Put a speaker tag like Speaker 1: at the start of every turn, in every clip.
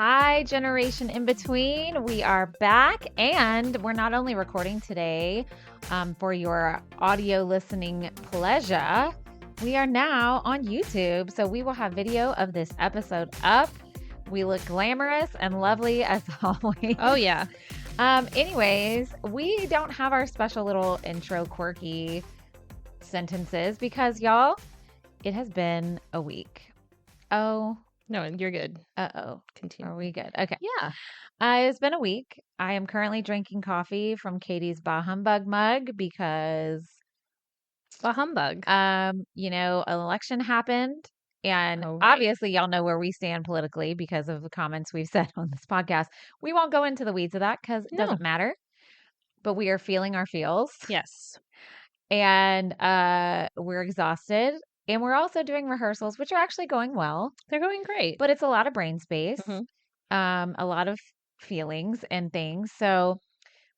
Speaker 1: Hi, Generation in Between. We are back, and we're not only recording today for your audio listening pleasure, we are now on YouTube. So we will have video of this episode up. We look glamorous and lovely as always.
Speaker 2: Oh, yeah.
Speaker 1: Anyways, we don't have our special little intro quirky sentences because, y'all, it has been a week. Oh.
Speaker 2: No, you're good.
Speaker 1: Uh-oh.
Speaker 2: Continue.
Speaker 1: Are we good? Okay.
Speaker 2: Yeah.
Speaker 1: It's been a week. I am currently drinking coffee from Katie's Bah Humbug mug because,
Speaker 2: Bah humbug.
Speaker 1: an election happened. And
Speaker 2: Oh, right.
Speaker 1: obviously, y'all know where we stand politically because of the comments we've said on this podcast. We won't go into the weeds of that because it doesn't matter. But we are feeling our feels.
Speaker 2: Yes.
Speaker 1: And we're exhausted. And we're also doing rehearsals, which are actually going well.
Speaker 2: They're going great.
Speaker 1: But it's a lot of brain space,
Speaker 2: Mhm.
Speaker 1: a lot of feelings and things. So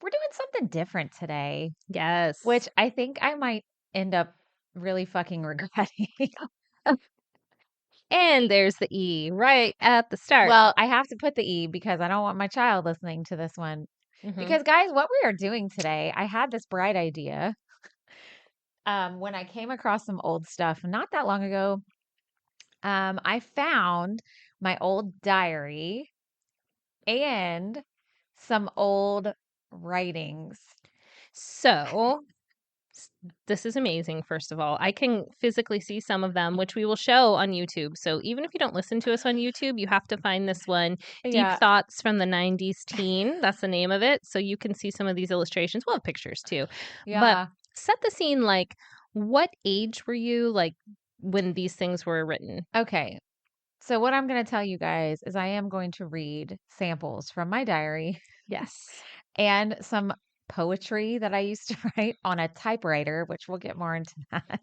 Speaker 1: we're doing something different today,
Speaker 2: Yes.
Speaker 1: which I think I might end up really fucking regretting.
Speaker 2: And there's the E right at the start.
Speaker 1: Well, I have to put the E because I don't want my child listening to this one.
Speaker 2: Mhm.
Speaker 1: Because, guys, what we are doing today, I had this bright idea when I came across some old stuff not that long ago. I found my old diary and some old writings.
Speaker 2: So this is amazing, first of all. I can physically see some of them, which we will show on YouTube. So even if you don't listen to us on YouTube, you have to find this one, Deep Thoughts from the 90's Teen. That's the name of it. So you can see some of these illustrations. We'll have pictures too.
Speaker 1: Yeah.
Speaker 2: But set the scene, like, what age were you, like, when these things were written?
Speaker 1: Okay. So what I'm going to tell you guys is I am going to read samples from my diary.
Speaker 2: Yes.
Speaker 1: And some poetry that I used to write on a typewriter, which we'll get more into that.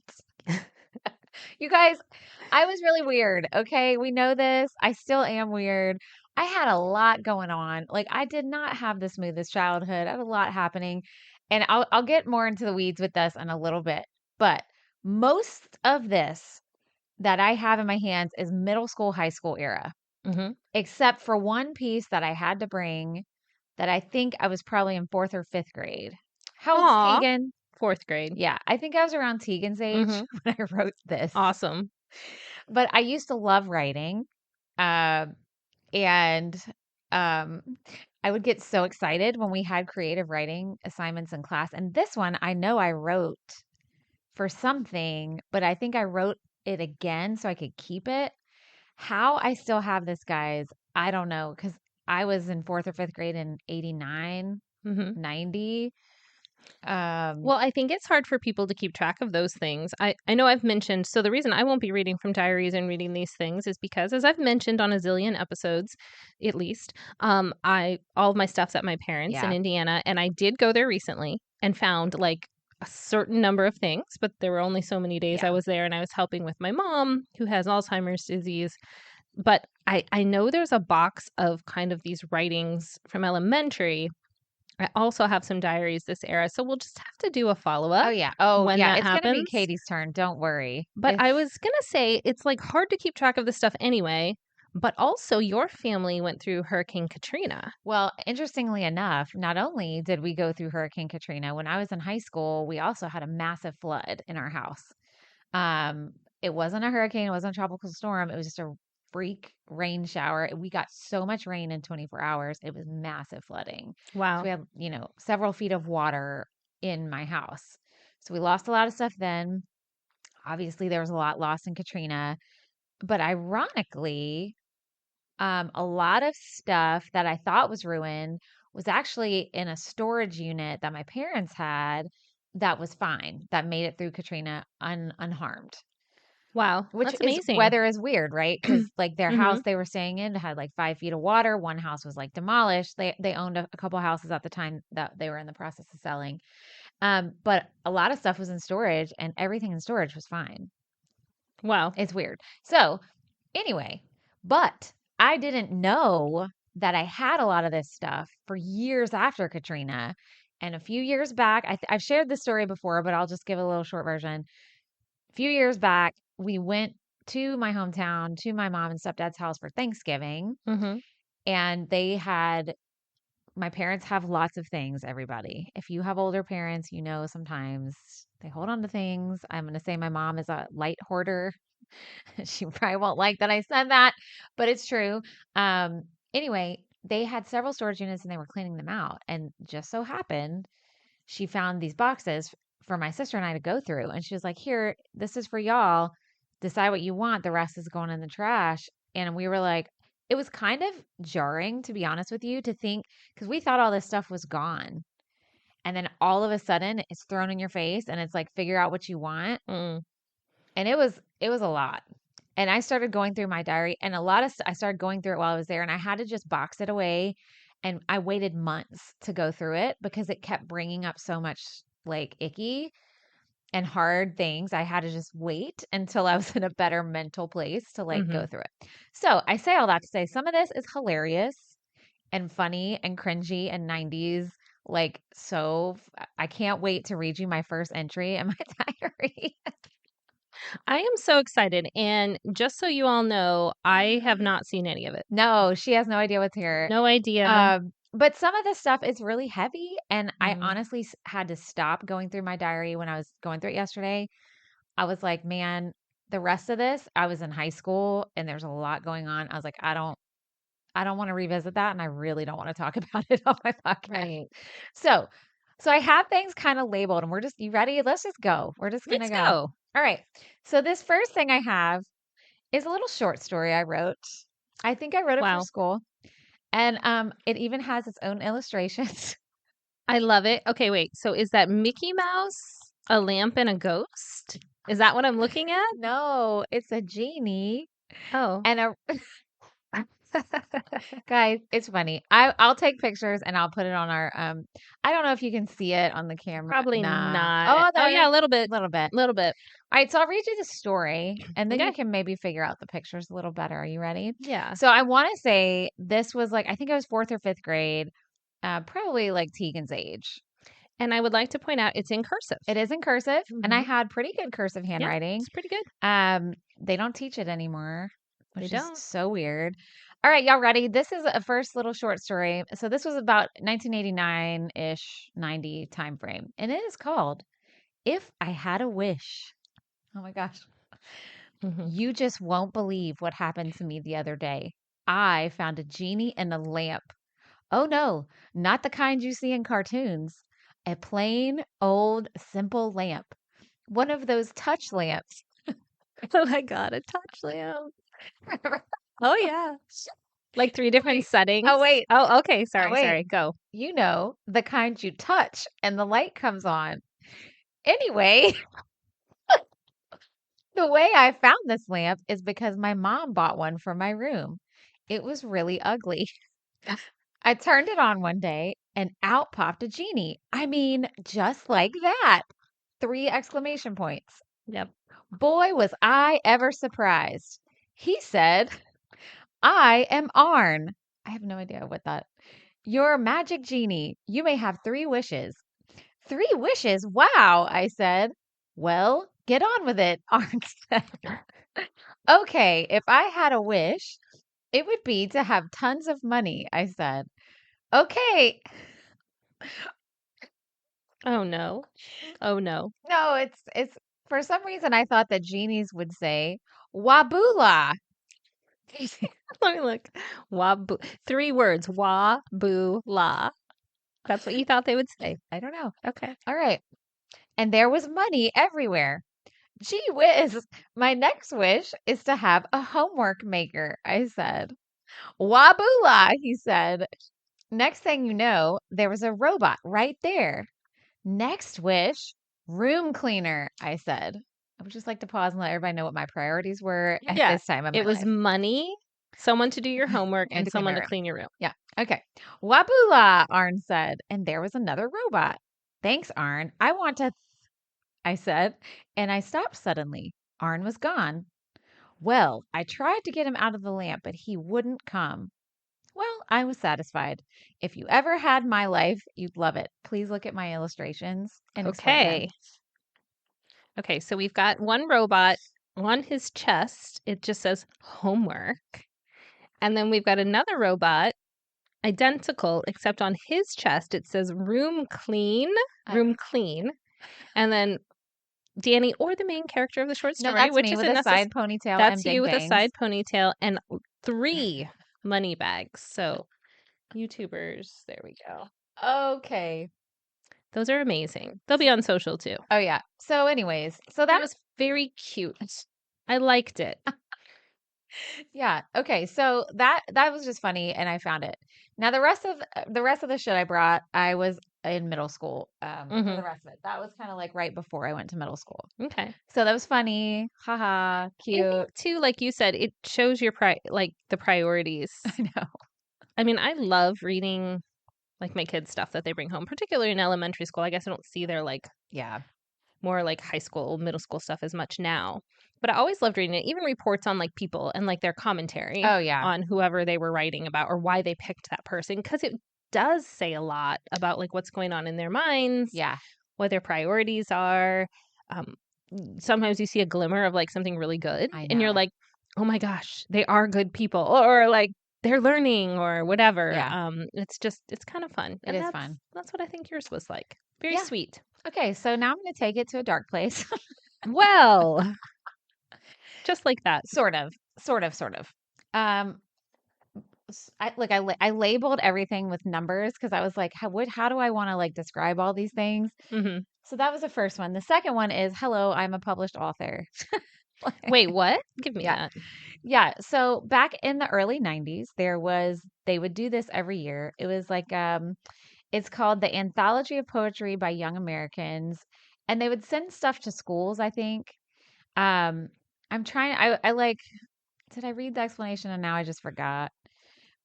Speaker 1: You guys, I was really weird. Okay. We know this. I still am weird. I had a lot going on. Like, I did not have the smoothest childhood. I had a lot happening. And I'll get more into the weeds with this in a little bit. But most of this that I have in my hands is middle school, high school era, except for one piece that I had to bring that I think I was probably in 4th or 5th grade. How old's Tegan?
Speaker 2: 4th grade.
Speaker 1: Yeah, I think I was around Tegan's age when I wrote this.
Speaker 2: Awesome.
Speaker 1: But I used to love writing. And I would get so excited when we had creative writing assignments in class. And this one, I know I wrote for something, but I think I wrote it again so I could keep it. How I still have this, guys, I don't know, because I was in 4th or 5th grade in 89, 90.
Speaker 2: Well, I think it's hard for people to keep track of those things. I know I've mentioned, so the reason I won't be reading from diaries and reading these things is because, as I've mentioned on a zillion episodes, at least, all of my stuff's at my parents' in Indiana, and I did go there recently and found like a certain number of things, but there were only so many days I was there, and I was helping with my mom who has Alzheimer's disease. But I know there's a box of kind of these writings from elementary. I also have some diaries this era, so we'll just have to do a follow-up.
Speaker 1: Oh, yeah. Oh,
Speaker 2: when
Speaker 1: yeah.
Speaker 2: that
Speaker 1: It's going to be
Speaker 2: happens.
Speaker 1: Katie's turn. Don't worry.
Speaker 2: But I was going to say, it's like hard to keep track of this stuff anyway. But also, your family went through Hurricane Katrina.
Speaker 1: Well, interestingly enough, not only did we go through Hurricane Katrina, when I was in high school, we also had a massive flood in our house. It wasn't a hurricane, it wasn't a tropical storm, it was just a freak rain shower. We got so much rain in 24 hours. It was massive flooding.
Speaker 2: Wow.
Speaker 1: So we had, several feet of water in my house. So we lost a lot of stuff then. Obviously, there was a lot lost in Katrina. But ironically, a lot of stuff that I thought was ruined was actually in a storage unit that my parents had that was fine, that made it through Katrina unharmed.
Speaker 2: Wow,
Speaker 1: Which
Speaker 2: that's amazing.
Speaker 1: Weather is weird, right? Because like their house they were staying in had like 5 feet of water. One house was like demolished. They owned a couple houses at the time that they were in the process of selling. But a lot of stuff was in storage, and everything in storage was fine.
Speaker 2: Wow,
Speaker 1: it's weird. So anyway, but I didn't know that I had a lot of this stuff for years after Katrina. And a few years back, I've shared this story before, but I'll just give a little short version. A few years back, we went to my hometown, to my mom and stepdad's house for Thanksgiving. And my parents have lots of things, everybody. If you have older parents, sometimes they hold on to things. I'm going to say my mom is a light hoarder. She probably won't like that I said that, but it's true. Um, anyway, they had several storage units and they were cleaning them out. And just so happened, she found these boxes for my sister and I to go through. And she was like, here, this is for y'all. Decide what you want. The rest is going in the trash. And we were like, it was kind of jarring, to be honest with you, to think, because we thought all this stuff was gone. And then all of a sudden it's thrown in your face and it's like, figure out what you want.
Speaker 2: Mm.
Speaker 1: And it was a lot. And I started going through my diary and I started going through it while I was there and I had to just box it away. And I waited months to go through it because it kept bringing up so much like icky and hard things. I had to just wait until I was in a better mental place to like go through it. So I say all that to say some of this is hilarious and funny and cringy and 90s. Like, so I can't wait to read you my first entry in my diary.
Speaker 2: I am so excited. And just so you all know, I have not seen any of it.
Speaker 1: No, she has no idea what's here.
Speaker 2: No idea.
Speaker 1: But some of this stuff is really heavy. And I honestly had to stop going through my diary when I was going through it yesterday. I was like, man, the rest of this, I was in high school and there's a lot going on. I was like, I don't want to revisit that. And I really don't want to talk about it on my podcast.
Speaker 2: Right.
Speaker 1: So I have things kind of labeled and you ready? Let's just go. We're just going to
Speaker 2: Let's
Speaker 1: go.
Speaker 2: go.
Speaker 1: All right. So this first thing I have is a little short story I wrote. I think I wrote it for school. And it even has its own illustrations.
Speaker 2: I love it. Okay, wait. So is that Mickey Mouse, a lamp, and a ghost? Is that what I'm looking at?
Speaker 1: No, it's a genie.
Speaker 2: Oh.
Speaker 1: And a guys, it's funny. I'll take pictures and I'll put it on our I don't know if you can see it on the camera.
Speaker 2: Probably
Speaker 1: Nah.
Speaker 2: not. Oh, yeah, a little bit.
Speaker 1: Little bit.
Speaker 2: Little bit.
Speaker 1: All right, so I'll read you the story and then
Speaker 2: Okay.
Speaker 1: you can maybe figure out the pictures a little better. Are you ready?
Speaker 2: Yeah.
Speaker 1: So I want to say this was like I think I was 4th or 5th grade. Probably like Tegan's age.
Speaker 2: And I would like to point out it's in cursive.
Speaker 1: It is in cursive, and I had pretty good cursive handwriting.
Speaker 2: Yeah, it's pretty good.
Speaker 1: They don't teach it anymore, which is
Speaker 2: don't.
Speaker 1: so weird. All right, y'all ready? This is a first little short story. So this was about 1989-ish, 90 time frame, and it is called "If I Had a Wish." Oh my gosh. You just won't believe what happened to me the other day. I found a genie in a lamp. Oh no, not the kind you see in cartoons. A plain, old, simple lamp. One of those touch lamps.
Speaker 2: Oh my God, a touch lamp. Oh, yeah. Like 3 different settings.
Speaker 1: Oh, wait.
Speaker 2: Oh, okay. Sorry. Go.
Speaker 1: You know, the kind you touch and the light comes on. Anyway, the way I found this lamp is because my mom bought one for my room. It was really ugly. I turned it on one day and out popped a genie. I mean, just like that. 3 exclamation points.
Speaker 2: Yep.
Speaker 1: Boy, was I ever surprised. He said, I am Arn. I have no idea what that. You're a magic genie. You may have 3 wishes. 3 wishes? Wow, I said. Well, get on with it, Arn said. Okay, if I had a wish, it would be to have tons of money, I said. Okay.
Speaker 2: Oh no. Oh no.
Speaker 1: No, it's for some reason I thought that genies would say wabula.
Speaker 2: Let me look. Wabu. 3 words. Wa, boo, la. That's what you thought they would say.
Speaker 1: I don't know.
Speaker 2: Okay.
Speaker 1: All right. And there was money everywhere. Gee whiz. My next wish is to have a homework maker, I said. Wabula, he said. Next thing you know, there was a robot right there. Next wish, room cleaner, I said. I would just like to pause and let everybody know what my priorities were at this time of my
Speaker 2: It was
Speaker 1: life.
Speaker 2: money, someone to do your homework, and someone to clean your room.
Speaker 1: Yeah. Okay. Wabula, Arn said. And there was another robot. Thanks, Arn. I want to, I said. And I stopped suddenly. Arn was gone. Well, I tried to get him out of the lamp, but he wouldn't come. Well, I was satisfied. If you ever had my life, you'd love it. Please look at my illustrations and explain them.
Speaker 2: Okay, so we've got one robot on his chest. It just says homework. And then we've got another robot, identical, except on his chest it says room clean. And then Dani, or the main character of the short story,
Speaker 1: No, that's
Speaker 2: which
Speaker 1: me
Speaker 2: is
Speaker 1: with a side ponytail
Speaker 2: that's
Speaker 1: and big
Speaker 2: you with a
Speaker 1: bangs.
Speaker 2: side ponytail and 3 money bags. So YouTubers, there we go.
Speaker 1: Okay.
Speaker 2: Those are amazing. They'll be on social too.
Speaker 1: Oh yeah. So anyways, so
Speaker 2: That was very cute. I liked it.
Speaker 1: yeah. Okay. So that was just funny, and I found it. Now the rest of the shit I brought, I was in middle school. For the rest of it, that was kind of like right before I went to middle school.
Speaker 2: Okay.
Speaker 1: So that was funny. Haha, cute.
Speaker 2: I think too, like you said, it shows your the priorities.
Speaker 1: I know.
Speaker 2: I mean, I love reading like my kids' stuff that they bring home, particularly in elementary school. I guess I don't see their more like high school, middle school stuff as much now. But I always loved reading it, even reports on like people and like their commentary on whoever they were writing about or why they picked that person. Because it does say a lot about like what's going on in their minds, what their priorities are. Sometimes you see a glimmer of like something really good and you're like, oh my gosh, they are good people, or like they're learning or whatever. It's kind of fun.
Speaker 1: It is fun.
Speaker 2: That's what I think yours was like. Very sweet.
Speaker 1: Okay, so now I'm going to take it to a dark place.
Speaker 2: Well, just like that.
Speaker 1: Sort of. I labeled everything with numbers because I was like, how do I want to like describe all these things?
Speaker 2: Mm-hmm.
Speaker 1: So that was the first one. The second one is, hello, I'm a published author.
Speaker 2: Wait, what? Give me that.
Speaker 1: Yeah. So back in the early 90s, they would do this every year. It was like, it's called the Anthology of Poetry by Young Americans. And they would send stuff to schools, I think. I'm trying, I like, did I read the explanation and now I just forgot?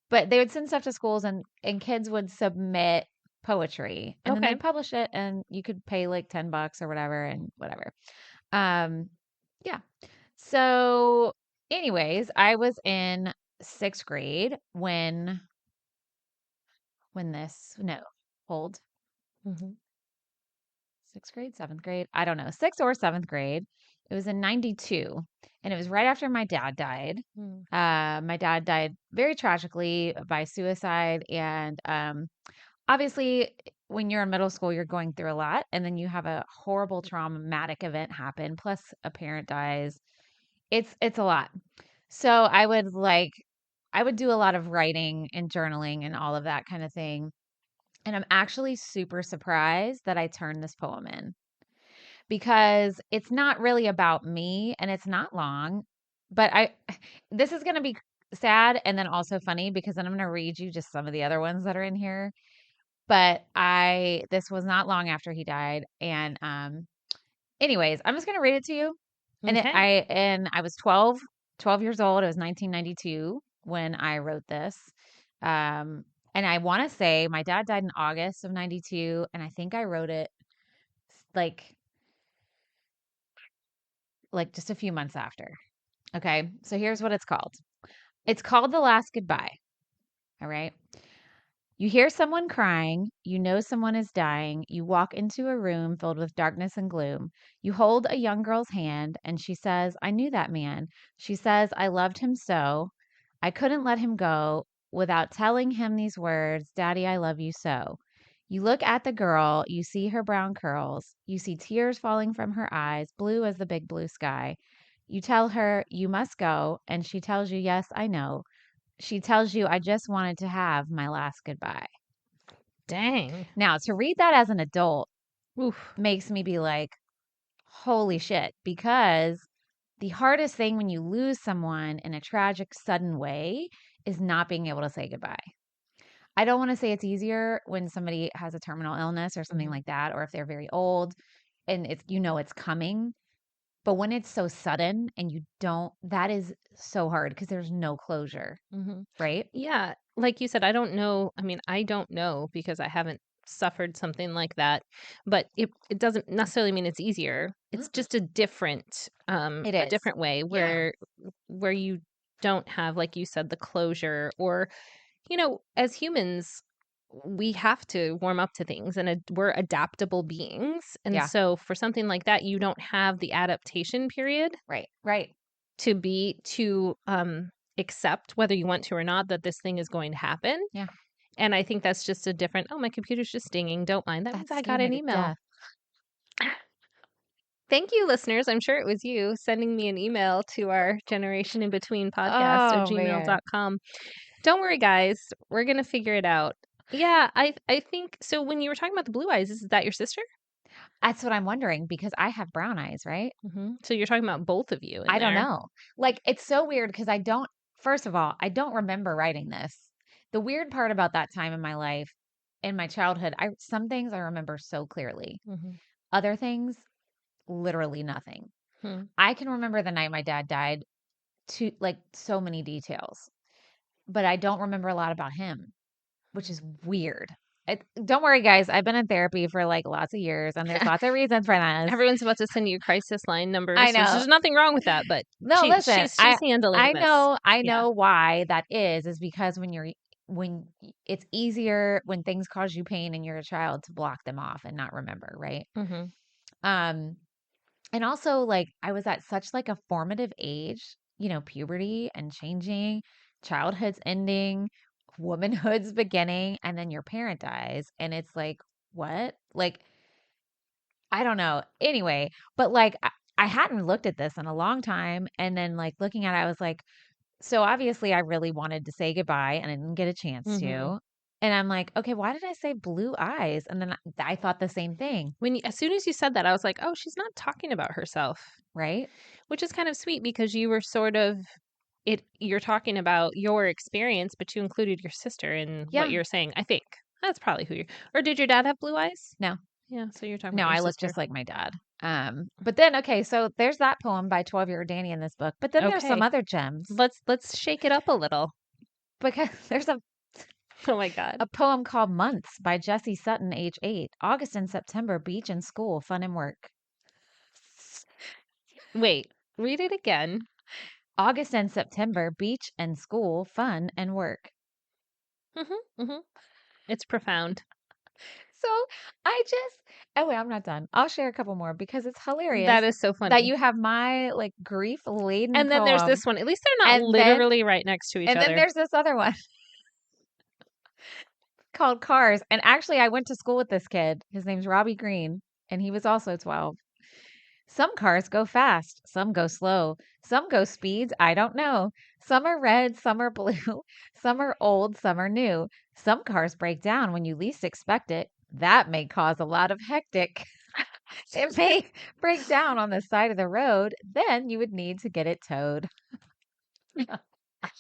Speaker 1: But they would send stuff to schools and kids would submit poetry and then they'd publish it and you could pay like $10 or whatever and whatever. Yeah. So anyways, I was in 6th grade when this, no, hold. 6th grade, 7th grade, I don't know, 6th or 7th grade. It was in 92 and it was right after my dad died. My dad died very tragically by suicide. And obviously, when you're in middle school, you're going through a lot. And then you have a horrible traumatic event happen, plus a parent dies. It's a lot. So I would do a lot of writing and journaling and all of that kind of thing. And I'm actually super surprised that I turned this poem in because it's not really about me and it's not long, but this is going to be sad and then also funny because then I'm going to read you just some of the other ones that are in here. But this was not long after he died. And, anyways, I'm just going to read it to you.
Speaker 2: Okay.
Speaker 1: And I was 12 years old. It was 1992 when I wrote this. And I want to say my dad died in August of 92. And I think I wrote it like just a few months after. Okay. So here's what it's called. It's called The Last Goodbye. All right. You hear someone crying. You know someone is dying. You walk into a room filled with darkness and gloom. You hold a young girl's hand and she says, I knew that man. She says, I loved him so. I couldn't let him go without telling him these words, Daddy, I love you so. You look at the girl, you see her brown curls, you see tears falling from her eyes, blue as the big blue sky. You tell her, you must go, and she tells you, yes, I know. She tells you, I just wanted to have my last goodbye.
Speaker 2: Dang.
Speaker 1: Now, to read that as an adult makes me be like, holy shit, because the hardest thing when you lose someone in a tragic, sudden way is not being able to say goodbye. I don't want to say it's easier when somebody has a terminal illness or something like that, or if they're very old and it's coming. But when it's so sudden and that is so hard because there's no closure, right?
Speaker 2: Yeah. Like you said, I don't know. I mean, I don't know because I haven't suffered something like that, but it doesn't necessarily mean it's easier. It's just a different, a different way where you don't have, like you said, the closure or, as humans, we have to warm up to things and we're adaptable beings. And so for something like that, you don't have the adaptation period.
Speaker 1: Right.
Speaker 2: To accept, whether you want to or not, that this thing is going to happen.
Speaker 1: Yeah.
Speaker 2: And I think that's just a different, oh, my computer's just dinging. Don't mind. That means I got
Speaker 1: scared
Speaker 2: an
Speaker 1: me to
Speaker 2: email.
Speaker 1: death.
Speaker 2: Thank you, listeners. I'm sure it was you sending me an email to our Generation in Between podcast at gmail.com. Don't worry, guys. We're going to figure it out. Yeah, I think so. When you were talking about the blue eyes, is that your sister?
Speaker 1: That's what I'm wondering because I have brown eyes, right?
Speaker 2: So you're talking about both of you.
Speaker 1: I don't know. Like, it's so weird because first of all, I don't remember writing this. The weird part about that time in my life, in my childhood, some things I remember so clearly. Other things, literally nothing. I can remember the night my dad died to like so many details, but I don't remember a lot about him, which is weird. Don't worry, guys. I've been in therapy for like lots of years, and there's lots of reasons for this.
Speaker 2: Everyone's about to send you crisis line numbers.
Speaker 1: I know.
Speaker 2: There's nothing wrong with that, but
Speaker 1: no, listen.
Speaker 2: She's handling
Speaker 1: I
Speaker 2: this.
Speaker 1: I know why that is because when it's easier when things cause you pain and you're a child to block them off and not remember, right? And also like I was at such like a formative age, puberty and changing, childhood's ending, womanhood's beginning, and then your parent dies. And it's like, what? Like, I don't know. Anyway, but like, I hadn't looked at this in a long time. And then like looking at it, I was like, so obviously I really wanted to say goodbye and I didn't get a chance to. And I'm like, okay, why did I say blue eyes? And then I thought the same thing.
Speaker 2: As soon as you said that, I was like, oh, she's not talking about herself.
Speaker 1: Right.
Speaker 2: Which is kind of sweet because you were sort of you're talking about your experience, but you included your sister in what you're saying. I think that's probably who or did your dad have blue eyes?
Speaker 1: No.
Speaker 2: Yeah. So you're talking
Speaker 1: No,
Speaker 2: about your
Speaker 1: I look
Speaker 2: sister.
Speaker 1: just like my dad. But then, okay, so there's that poem by 12-year-old Dani in this book, but then there's some other gems.
Speaker 2: Let's shake it up a little.
Speaker 1: Because there's
Speaker 2: oh my God.
Speaker 1: A poem called Months by Jessie Sutton, age 8. August and September, beach and school, fun and work.
Speaker 2: Wait, read it again.
Speaker 1: August and September, beach and school, fun and work.
Speaker 2: It's profound.
Speaker 1: So wait, I'm not done. I'll share a couple more because it's hilarious.
Speaker 2: That is so funny.
Speaker 1: That you have my like grief laden
Speaker 2: and then
Speaker 1: poem.
Speaker 2: There's this one. At least they're not literally right next to each other.
Speaker 1: And then there's this other one called Cars. And actually I went to school with this kid. His name's Robbie Green, and he was also 12. Some cars go fast, some go slow, some go speeds I don't know. Some are red, some are blue, some are old, some are new. Some cars break down when you least expect it. That may cause a lot of hectic. It may break down on the side of the road. Then you would need to get it towed.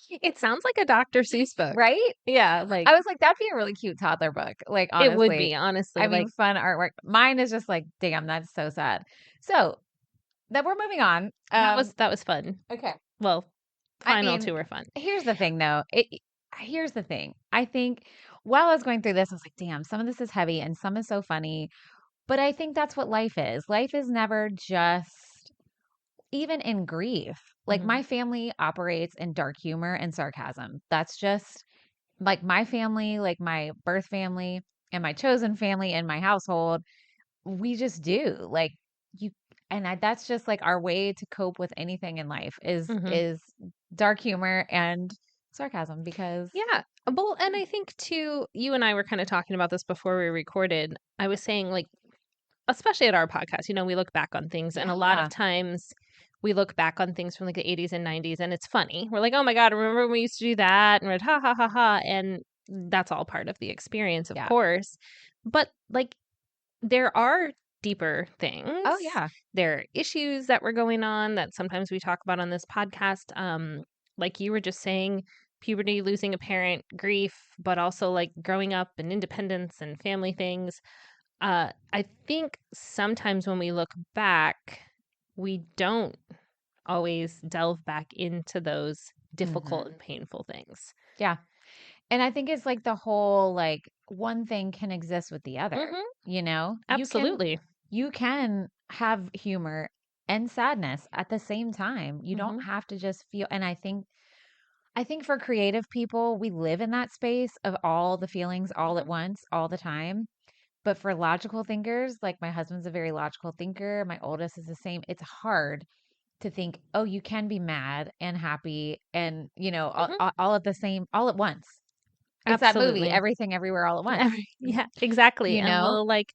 Speaker 2: It sounds like a Dr. Seuss book.
Speaker 1: Right?
Speaker 2: Yeah. Like
Speaker 1: I was like, that'd be a really cute toddler book. Like, honestly.
Speaker 2: It would be, honestly.
Speaker 1: I mean, fun artwork. Mine is just like, damn, that's so sad. So that we're moving on.
Speaker 2: That was fun.
Speaker 1: Okay.
Speaker 2: Well, final two were fun.
Speaker 1: Here's the thing though. Here's the thing. I think while I was going through this, I was like, damn, some of this is heavy and some is so funny. But I think that's what life is. Life is never just, even in grief. Like my family operates in dark humor and sarcasm. That's just like my family, like my birth family and my chosen family in my household. We just do like that's just like our way to cope with anything in life is dark humor and sarcasm because
Speaker 2: well, and I think too, you and I were kind of talking about this before we recorded. I was saying like, especially at our podcast, we look back on things and a lot of times we look back on things from like the 80s and 90s and it's funny. We're like, oh my God, remember when we used to do that? And we're like, ha ha ha ha. And that's all part of the experience, of course. But like there are deeper things.
Speaker 1: Oh yeah.
Speaker 2: There are issues that were going on that sometimes we talk about on this podcast. Like you were just saying, puberty, losing a parent, grief, but also like growing up and independence and family things. I think sometimes when we look back, we don't always delve back into those difficult and painful things.
Speaker 1: Yeah. And I think it's like the whole, like one thing can exist with the other,
Speaker 2: Absolutely.
Speaker 1: You can have humor and sadness at the same time. You don't have to just feel, and I think for creative people, we live in that space of all the feelings all at once, all the time. But for logical thinkers, like my husband's a very logical thinker. My oldest is the same. It's hard to think, oh, you can be mad and happy and,
Speaker 2: Mhm.
Speaker 1: all all at once. It's that movie,
Speaker 2: Absolutely.
Speaker 1: Everything Everywhere All at Once.
Speaker 2: Yeah, exactly.
Speaker 1: You
Speaker 2: And
Speaker 1: know?
Speaker 2: well, like,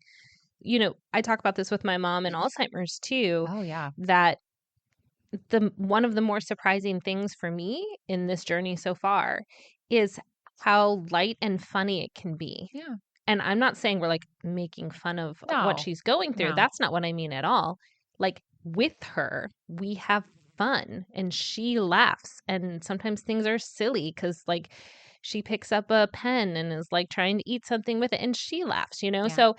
Speaker 2: I talk about this with my mom and Alzheimer's too,
Speaker 1: Oh, yeah.
Speaker 2: that one of the more surprising things for me in this journey so far is how light and funny it can be.
Speaker 1: Yeah.
Speaker 2: And I'm not saying we're like making fun of what
Speaker 1: No.
Speaker 2: she's going through.
Speaker 1: No.
Speaker 2: That's not what I mean at all. Like with her, we have fun and she laughs. And sometimes things are silly because, like, she picks up a pen and is like trying to eat something with it and she laughs,
Speaker 1: Yeah.
Speaker 2: So,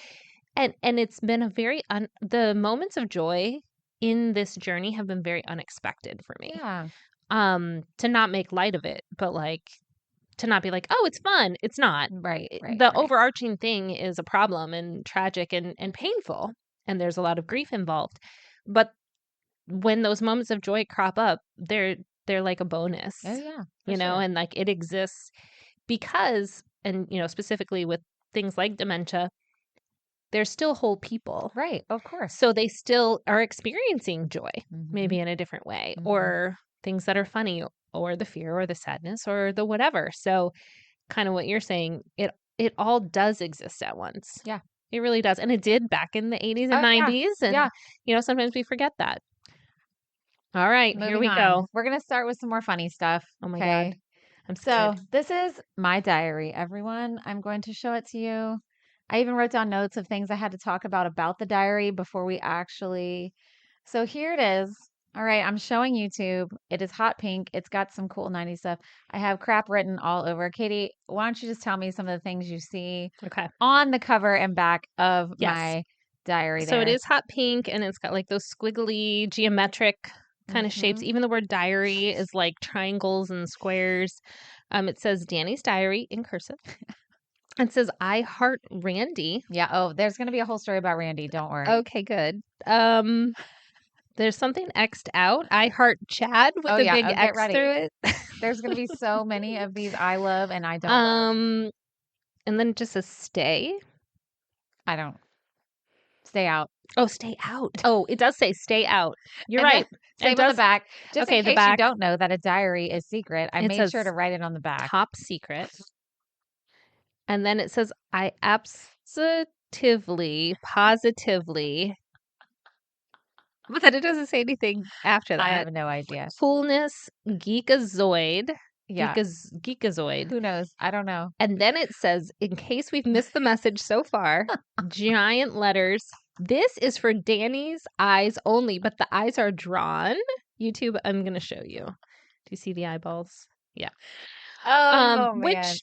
Speaker 2: and it's been a very, the moments of joy in this journey have been very unexpected for me.
Speaker 1: Yeah.
Speaker 2: To not make light of it, but like, to not be like, "Oh, it's fun." It's not.
Speaker 1: Right.
Speaker 2: The overarching thing is a problem and tragic and painful, and there's a lot of grief involved. But when those moments of joy crop up, they're like a bonus.
Speaker 1: Oh, yeah.
Speaker 2: Sure. And like it exists because, and specifically with things like dementia, they're still whole people.
Speaker 1: Right. Of course.
Speaker 2: So they still are experiencing joy, maybe
Speaker 1: Mhm.
Speaker 2: in a different way,
Speaker 1: Mhm.
Speaker 2: or things that are funny, or the fear or the sadness or the whatever. So kind of what you're saying, it all does exist at once.
Speaker 1: Yeah.
Speaker 2: It really does. And it did back in the 80s and
Speaker 1: Oh, yeah.
Speaker 2: 90s. And, sometimes we forget that. All right, here we go.
Speaker 1: We're going to start with some more funny stuff.
Speaker 2: Oh my
Speaker 1: Okay.
Speaker 2: God. I'm
Speaker 1: So
Speaker 2: scared.
Speaker 1: this is my diary, everyone. I'm going to show it to you. I even wrote down notes of things I had to talk about the diary before we actually. So here it is. All right, I'm showing YouTube. It is hot pink. It's got some cool 90s stuff. I have crap written all over. Katie, why don't you just tell me some of the things you see
Speaker 2: Okay.
Speaker 1: on the cover and back of
Speaker 2: Yes.
Speaker 1: my diary
Speaker 2: So it
Speaker 1: there?
Speaker 2: is hot pink and it's got like those squiggly geometric kind of shapes. Even the word diary is like triangles and squares. It says Dani's diary in cursive. It says I heart Randy.
Speaker 1: Yeah. Oh, there's going to be a whole story about Randy. Don't worry.
Speaker 2: Okay, good. There's something X'd out. I heart Chad with a big
Speaker 1: Get
Speaker 2: X
Speaker 1: ready.
Speaker 2: through it.
Speaker 1: There's going to be so many of these I love and I don't love.
Speaker 2: And then it just says stay.
Speaker 1: I don't. Stay out.
Speaker 2: Oh, stay out. Oh, it does say stay out. You're
Speaker 1: And
Speaker 2: right.
Speaker 1: Same on the back. Just
Speaker 2: okay,
Speaker 1: in case
Speaker 2: the back,
Speaker 1: you don't know that a diary is secret, I made sure
Speaker 2: says
Speaker 1: to write it on the back.
Speaker 2: top secret. And then it says I positively, but then it doesn't say anything after that.
Speaker 1: I have no idea.
Speaker 2: Coolness, geekazoid.
Speaker 1: Yeah.
Speaker 2: Geekazoid.
Speaker 1: Who knows? I don't know.
Speaker 2: And then it says, in case we've missed the message so far, giant letters. This is for Dani's eyes only, but the eyes are drawn. YouTube, I'm going to show you. Do you see the eyeballs? Yeah.
Speaker 1: Oh, man.
Speaker 2: Which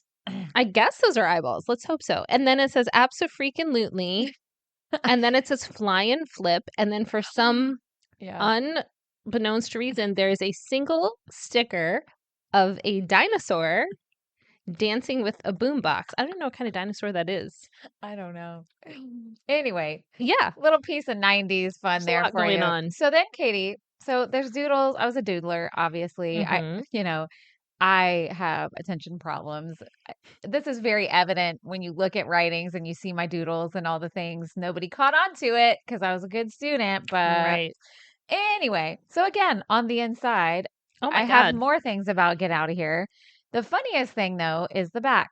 Speaker 2: I guess those are eyeballs. Let's hope so. And then it says abso-freaking-lutely. And then it says fly and flip. And then for some unbeknownst reason, there is a single sticker of a dinosaur dancing with a boombox. I don't know what kind of dinosaur that is.
Speaker 1: I don't know. Anyway.
Speaker 2: Yeah.
Speaker 1: Little piece of 90s fun there for you.
Speaker 2: On.
Speaker 1: So then, Katie, there's doodles. I was a doodler, obviously. I have attention problems. This is very evident when you look at writings and you see my doodles and all the things. Nobody caught on to it because I was a good student. But anyway, so again, on the inside, I have more things about Get Out of Here. The funniest thing, though, is the back.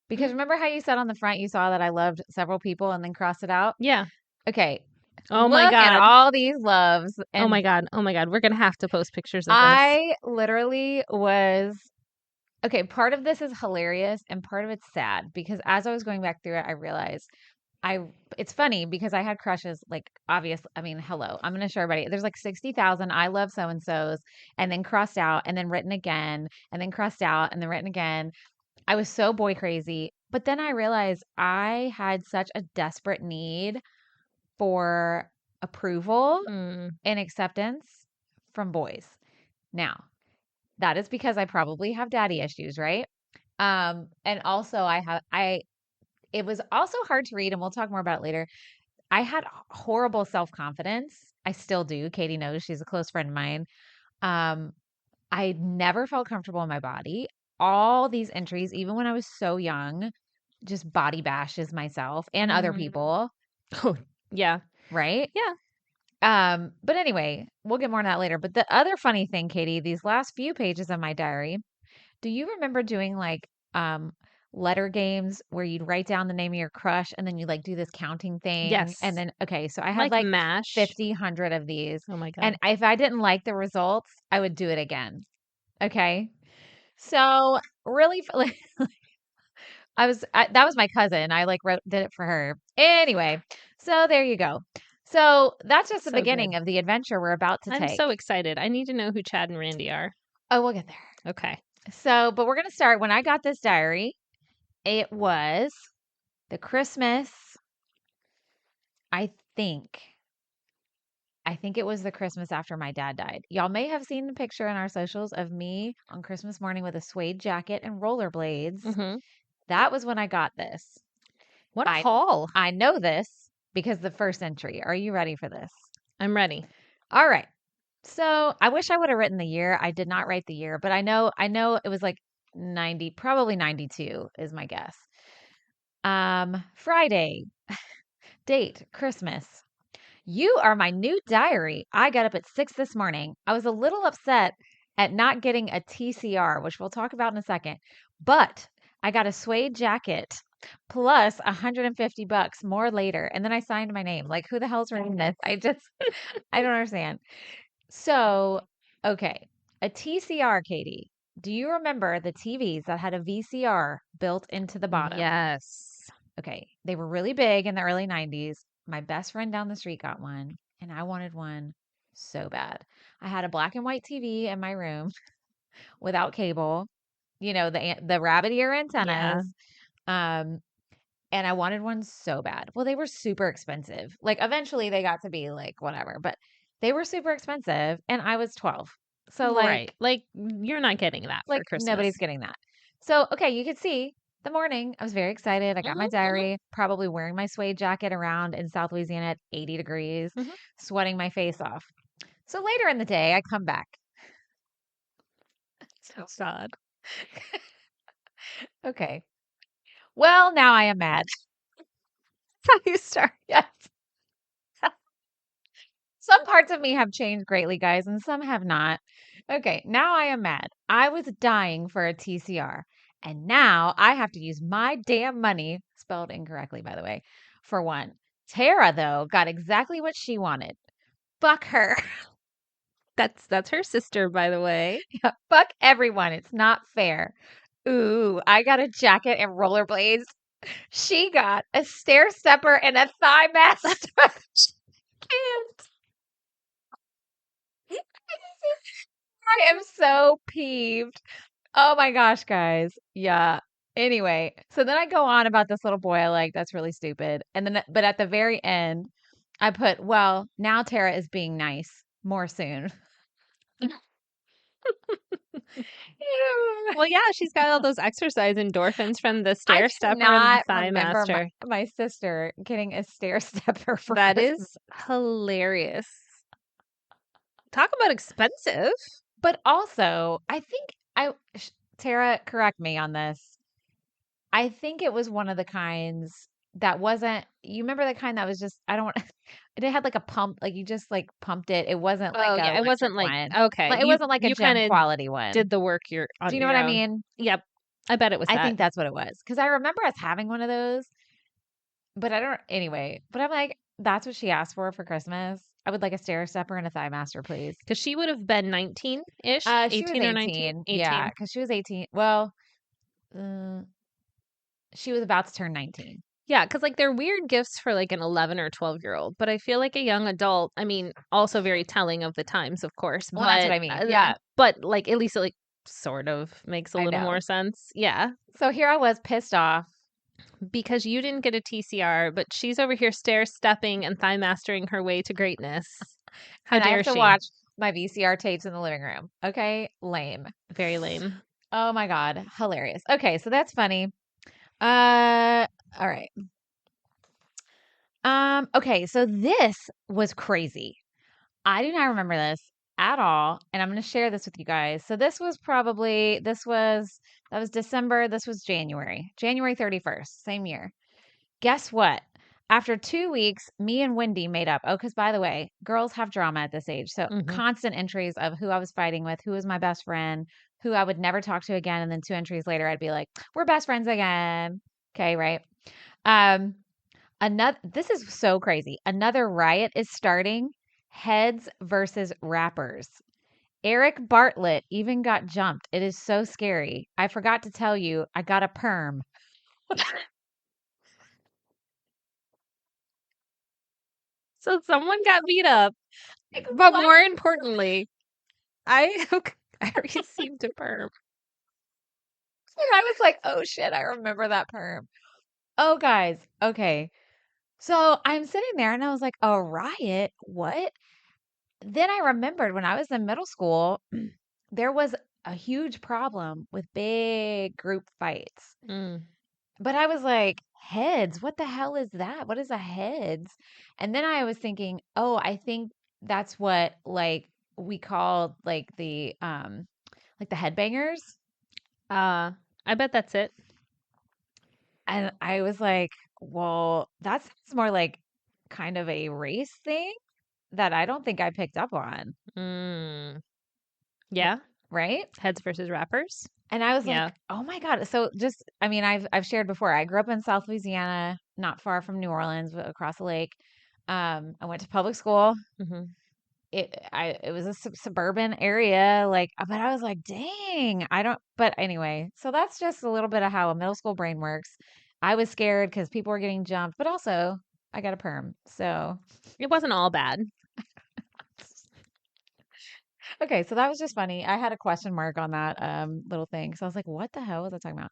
Speaker 1: Because remember how you said on the front you saw that I loved several people and then crossed it out?
Speaker 2: Yeah.
Speaker 1: Okay.
Speaker 2: Oh my God.
Speaker 1: At all these loves.
Speaker 2: And oh my God. We're going to have to post pictures of this.
Speaker 1: I literally was. Okay, part of this is hilarious and part of it's sad because as I was going back through it, I realized it's funny because I had crushes, like, obvious. I mean, hello, I'm going to show everybody. There's like 60,000 I love so-and-sos and then crossed out and then written again and then crossed out and then written again. I was so boy crazy. But then I realized I had such a desperate need for approval and acceptance from boys. Now, that is because I probably have daddy issues, right? And also it was also hard to read, and we'll talk more about it later. I had horrible self-confidence. I still do. Katie knows, she's a close friend of mine. I never felt comfortable in my body. All these entries, even when I was so young, just body bashes myself and other people.
Speaker 2: Oh, yeah.
Speaker 1: Right?
Speaker 2: Yeah.
Speaker 1: But anyway, we'll get more on that later. But the other funny thing, Katie, these last few pages of my diary, do you remember doing like letter games where you'd write down the name of your crush and then you like do this counting thing?
Speaker 2: Yes.
Speaker 1: And then, okay, so I had
Speaker 2: Like
Speaker 1: like
Speaker 2: MASH.
Speaker 1: 50, 100 of these.
Speaker 2: Oh my God.
Speaker 1: And if I didn't like the results, I would do it again. Okay. So really, that was my cousin. I like did it for her. Anyway, so there you go. So that's just the
Speaker 2: So
Speaker 1: beginning
Speaker 2: good.
Speaker 1: of the adventure we're about to
Speaker 2: I'm
Speaker 1: take.
Speaker 2: so excited. I need to know who Chad and Randy are.
Speaker 1: Oh, we'll get there.
Speaker 2: Okay.
Speaker 1: So, but we're going to start when I got this diary. It was the Christmas. I think it was the Christmas after my dad died. Y'all may have seen the picture in our socials of me on Christmas morning with a suede jacket and rollerblades.
Speaker 2: Mm-hmm.
Speaker 1: That was when I got this.
Speaker 2: What a haul.
Speaker 1: I know this because the first entry. Are you ready for this?
Speaker 2: I'm ready.
Speaker 1: All right. So I wish I would have written the year. I did not write the year, but I know it was like 90, probably 92 is my guess. Friday. Date, Christmas. You are my new diary. I got up at 6 this morning. I was a little upset at not getting a TCR, which we'll talk about in a second, but I got a suede jacket plus $150 more later. And then I signed my name. Like, who the hell's reading this? I don't understand. So, okay. A TCR, Katie. Do you remember the TVs that had a VCR built into the bottom?
Speaker 2: Yes.
Speaker 1: Okay. They were really big in the early 90s. My best friend down the street got one, and I wanted one so bad. I had a black and white TV in my room without cable, the rabbit ear antennas. And I wanted one so bad. Well, they were super expensive. Like eventually they got to be like whatever, but they were super expensive and I was 12. So
Speaker 2: right. Like you're not getting that for Christmas.
Speaker 1: Nobody's getting that. So, okay, you could see the morning. I was very excited. I got my diary, probably wearing my suede jacket around in South Louisiana at 80 degrees, sweating my face off. So later in the day, I come back.
Speaker 2: So sad.
Speaker 1: Okay. Well, now I am mad. That's how you start. Yes. Some parts of me have changed greatly, guys, and some have not. Okay, now I am mad. I was dying for a TCR, and now I have to use my damn money, spelled incorrectly, by the way, for one. Tara, though, got exactly what she wanted. Fuck her.
Speaker 2: That's her sister, by the way.
Speaker 1: Yeah, fuck everyone. It's not fair. Ooh, I got a jacket and rollerblades. She got a stair stepper and a thigh master. Can't. I am so peeved. Oh my gosh, guys. Yeah. Anyway, so then I go on about this little boy I like. That's really stupid. And then, but at the very end, I put, well, now Tara is being nice. More soon.
Speaker 2: Well, yeah, she's got all those exercise endorphins from the stair stepper and the thigh master.
Speaker 1: My sister getting a stair stepper for
Speaker 2: that
Speaker 1: Christmas.
Speaker 2: is hilarious. Talk about expensive.
Speaker 1: But also, I think Tara, correct me on this. I think it was one of the kinds that wasn't, you remember the kind that was just, I don't want, it had like a pump, like you just like pumped it. It wasn't like
Speaker 2: yeah, it wasn't like,
Speaker 1: one.
Speaker 2: okay.
Speaker 1: Like, it wasn't like a gem quality one.
Speaker 2: Did the work
Speaker 1: Do you know what I mean?
Speaker 2: Yep. I bet it was
Speaker 1: I think that's what it was. Because I remember us having one of those, but anyway. But I'm like, that's what she asked for Christmas. I would like a stair stepper and a thigh master, please.
Speaker 2: Because she would have been 19-ish? 18 or 19?
Speaker 1: 18. Yeah, because she was 18. Well, she was about to turn 19.
Speaker 2: Yeah, because like they're weird gifts for like an 11 or 12-year-old, but I feel like a young adult, I mean, also very telling of the times, of course.
Speaker 1: Well, that's what I mean. Yeah.
Speaker 2: But like at least it like sort of makes a little more sense. Yeah.
Speaker 1: So here I was pissed off.
Speaker 2: Because you didn't get a TCR, but she's over here stair stepping and thigh mastering her way to greatness. How dare she?
Speaker 1: I have to watch my VCR tapes in the living room. Okay? Lame.
Speaker 2: Very lame.
Speaker 1: Oh my God. Hilarious. Okay, so that's funny. All right. Okay, so this was crazy. I do not remember this at all, and I'm going to share this with you guys. So that was December, this was January 31st, same year. Guess what? After 2 weeks, me and Wendy made up. Oh, because by the way, girls have drama at this age. So constant entries of who I was fighting with, who was my best friend, who I would never talk to again. And then 2 entries later, I'd be like, we're best friends again. Okay, right. This is so crazy. Another riot is starting. Heads versus rappers. Eric Bartlett even got jumped. It is so scary. I forgot to tell you, I got a perm.
Speaker 2: So someone got beat up,
Speaker 1: Like,
Speaker 2: but
Speaker 1: what?
Speaker 2: more importantly, I received a perm.
Speaker 1: And I was like, oh shit, I remember that perm. Oh, guys. Okay. So I'm sitting there and I was like, a riot? What? Then I remembered when I was in middle school, there was a huge problem with big group fights.
Speaker 2: Mm.
Speaker 1: But I was like, heads? What the hell is that? What is a heads? And then I was thinking, oh, I think that's what like we called like the headbangers.
Speaker 2: I bet that's it.
Speaker 1: And I was like, well, that sounds more like kind of a race thing that I don't think I picked up on.
Speaker 2: Mm. Yeah.
Speaker 1: Right?
Speaker 2: Heads versus rappers.
Speaker 1: And I was
Speaker 2: Yeah.
Speaker 1: like, oh my God. So just, I mean, I've shared before. I grew up in South Louisiana, not far from New Orleans, across the lake. I went to public school.
Speaker 2: Mm-hmm.
Speaker 1: It was a suburban area, like, but I was like, dang, I don't. But anyway, so that's just a little bit of how a middle school brain works. I was scared because people were getting jumped, but also I got a perm. So
Speaker 2: It wasn't all bad.
Speaker 1: okay, so that was just funny. I had a question mark on that little thing. So I was like, what the hell was I talking about?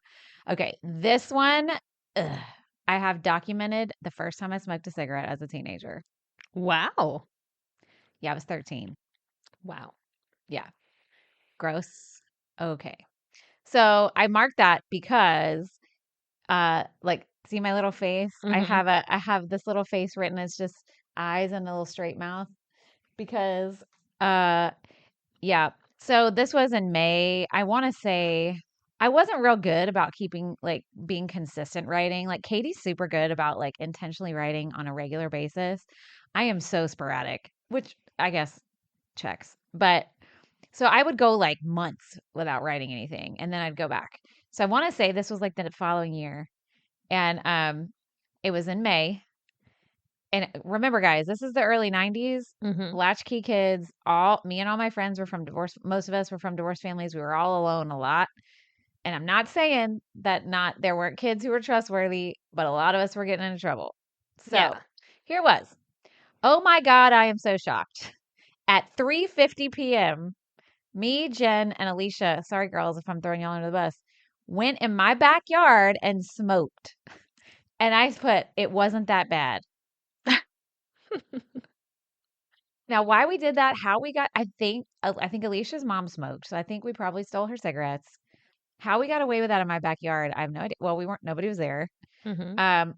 Speaker 1: Okay, this one, ugh, I have documented the first time I smoked a cigarette as a teenager.
Speaker 2: Wow.
Speaker 1: Yeah, I was 13.
Speaker 2: Wow.
Speaker 1: Yeah. Gross. Okay. So I marked that because like see my little face?
Speaker 2: Mm-hmm.
Speaker 1: I have this little face written as just eyes and a little straight mouth because uh yeah. So this was in May. I want to say I wasn't real good about keeping like being consistent writing. Like Katie's super good about like intentionally writing on a regular basis. I am so sporadic, which I guess checks. But so I would go like months without writing anything and then I'd go back. So I want to say this was like the following year and it was in May. And remember guys, this is the early 90's.
Speaker 2: Mm-hmm.
Speaker 1: Latchkey kids, all me and all my friends were from divorce. Most of us were from divorced families. We were all alone a lot. And I'm not saying that not there weren't kids who were trustworthy, but a lot of us were getting into trouble. So
Speaker 2: Yeah.
Speaker 1: here it was. Oh my God, I am so shocked. At 3:50 p.m., me, Jen, and Alicia, sorry girls if I'm throwing y'all under the bus, went in my backyard and smoked. And I put, it wasn't that bad. Now, why we did that, how we got, I think Alicia's mom smoked, so I think we probably stole her cigarettes. How we got away with that in my backyard, I have no idea. Well, we weren't, nobody was there.
Speaker 2: Mm-hmm.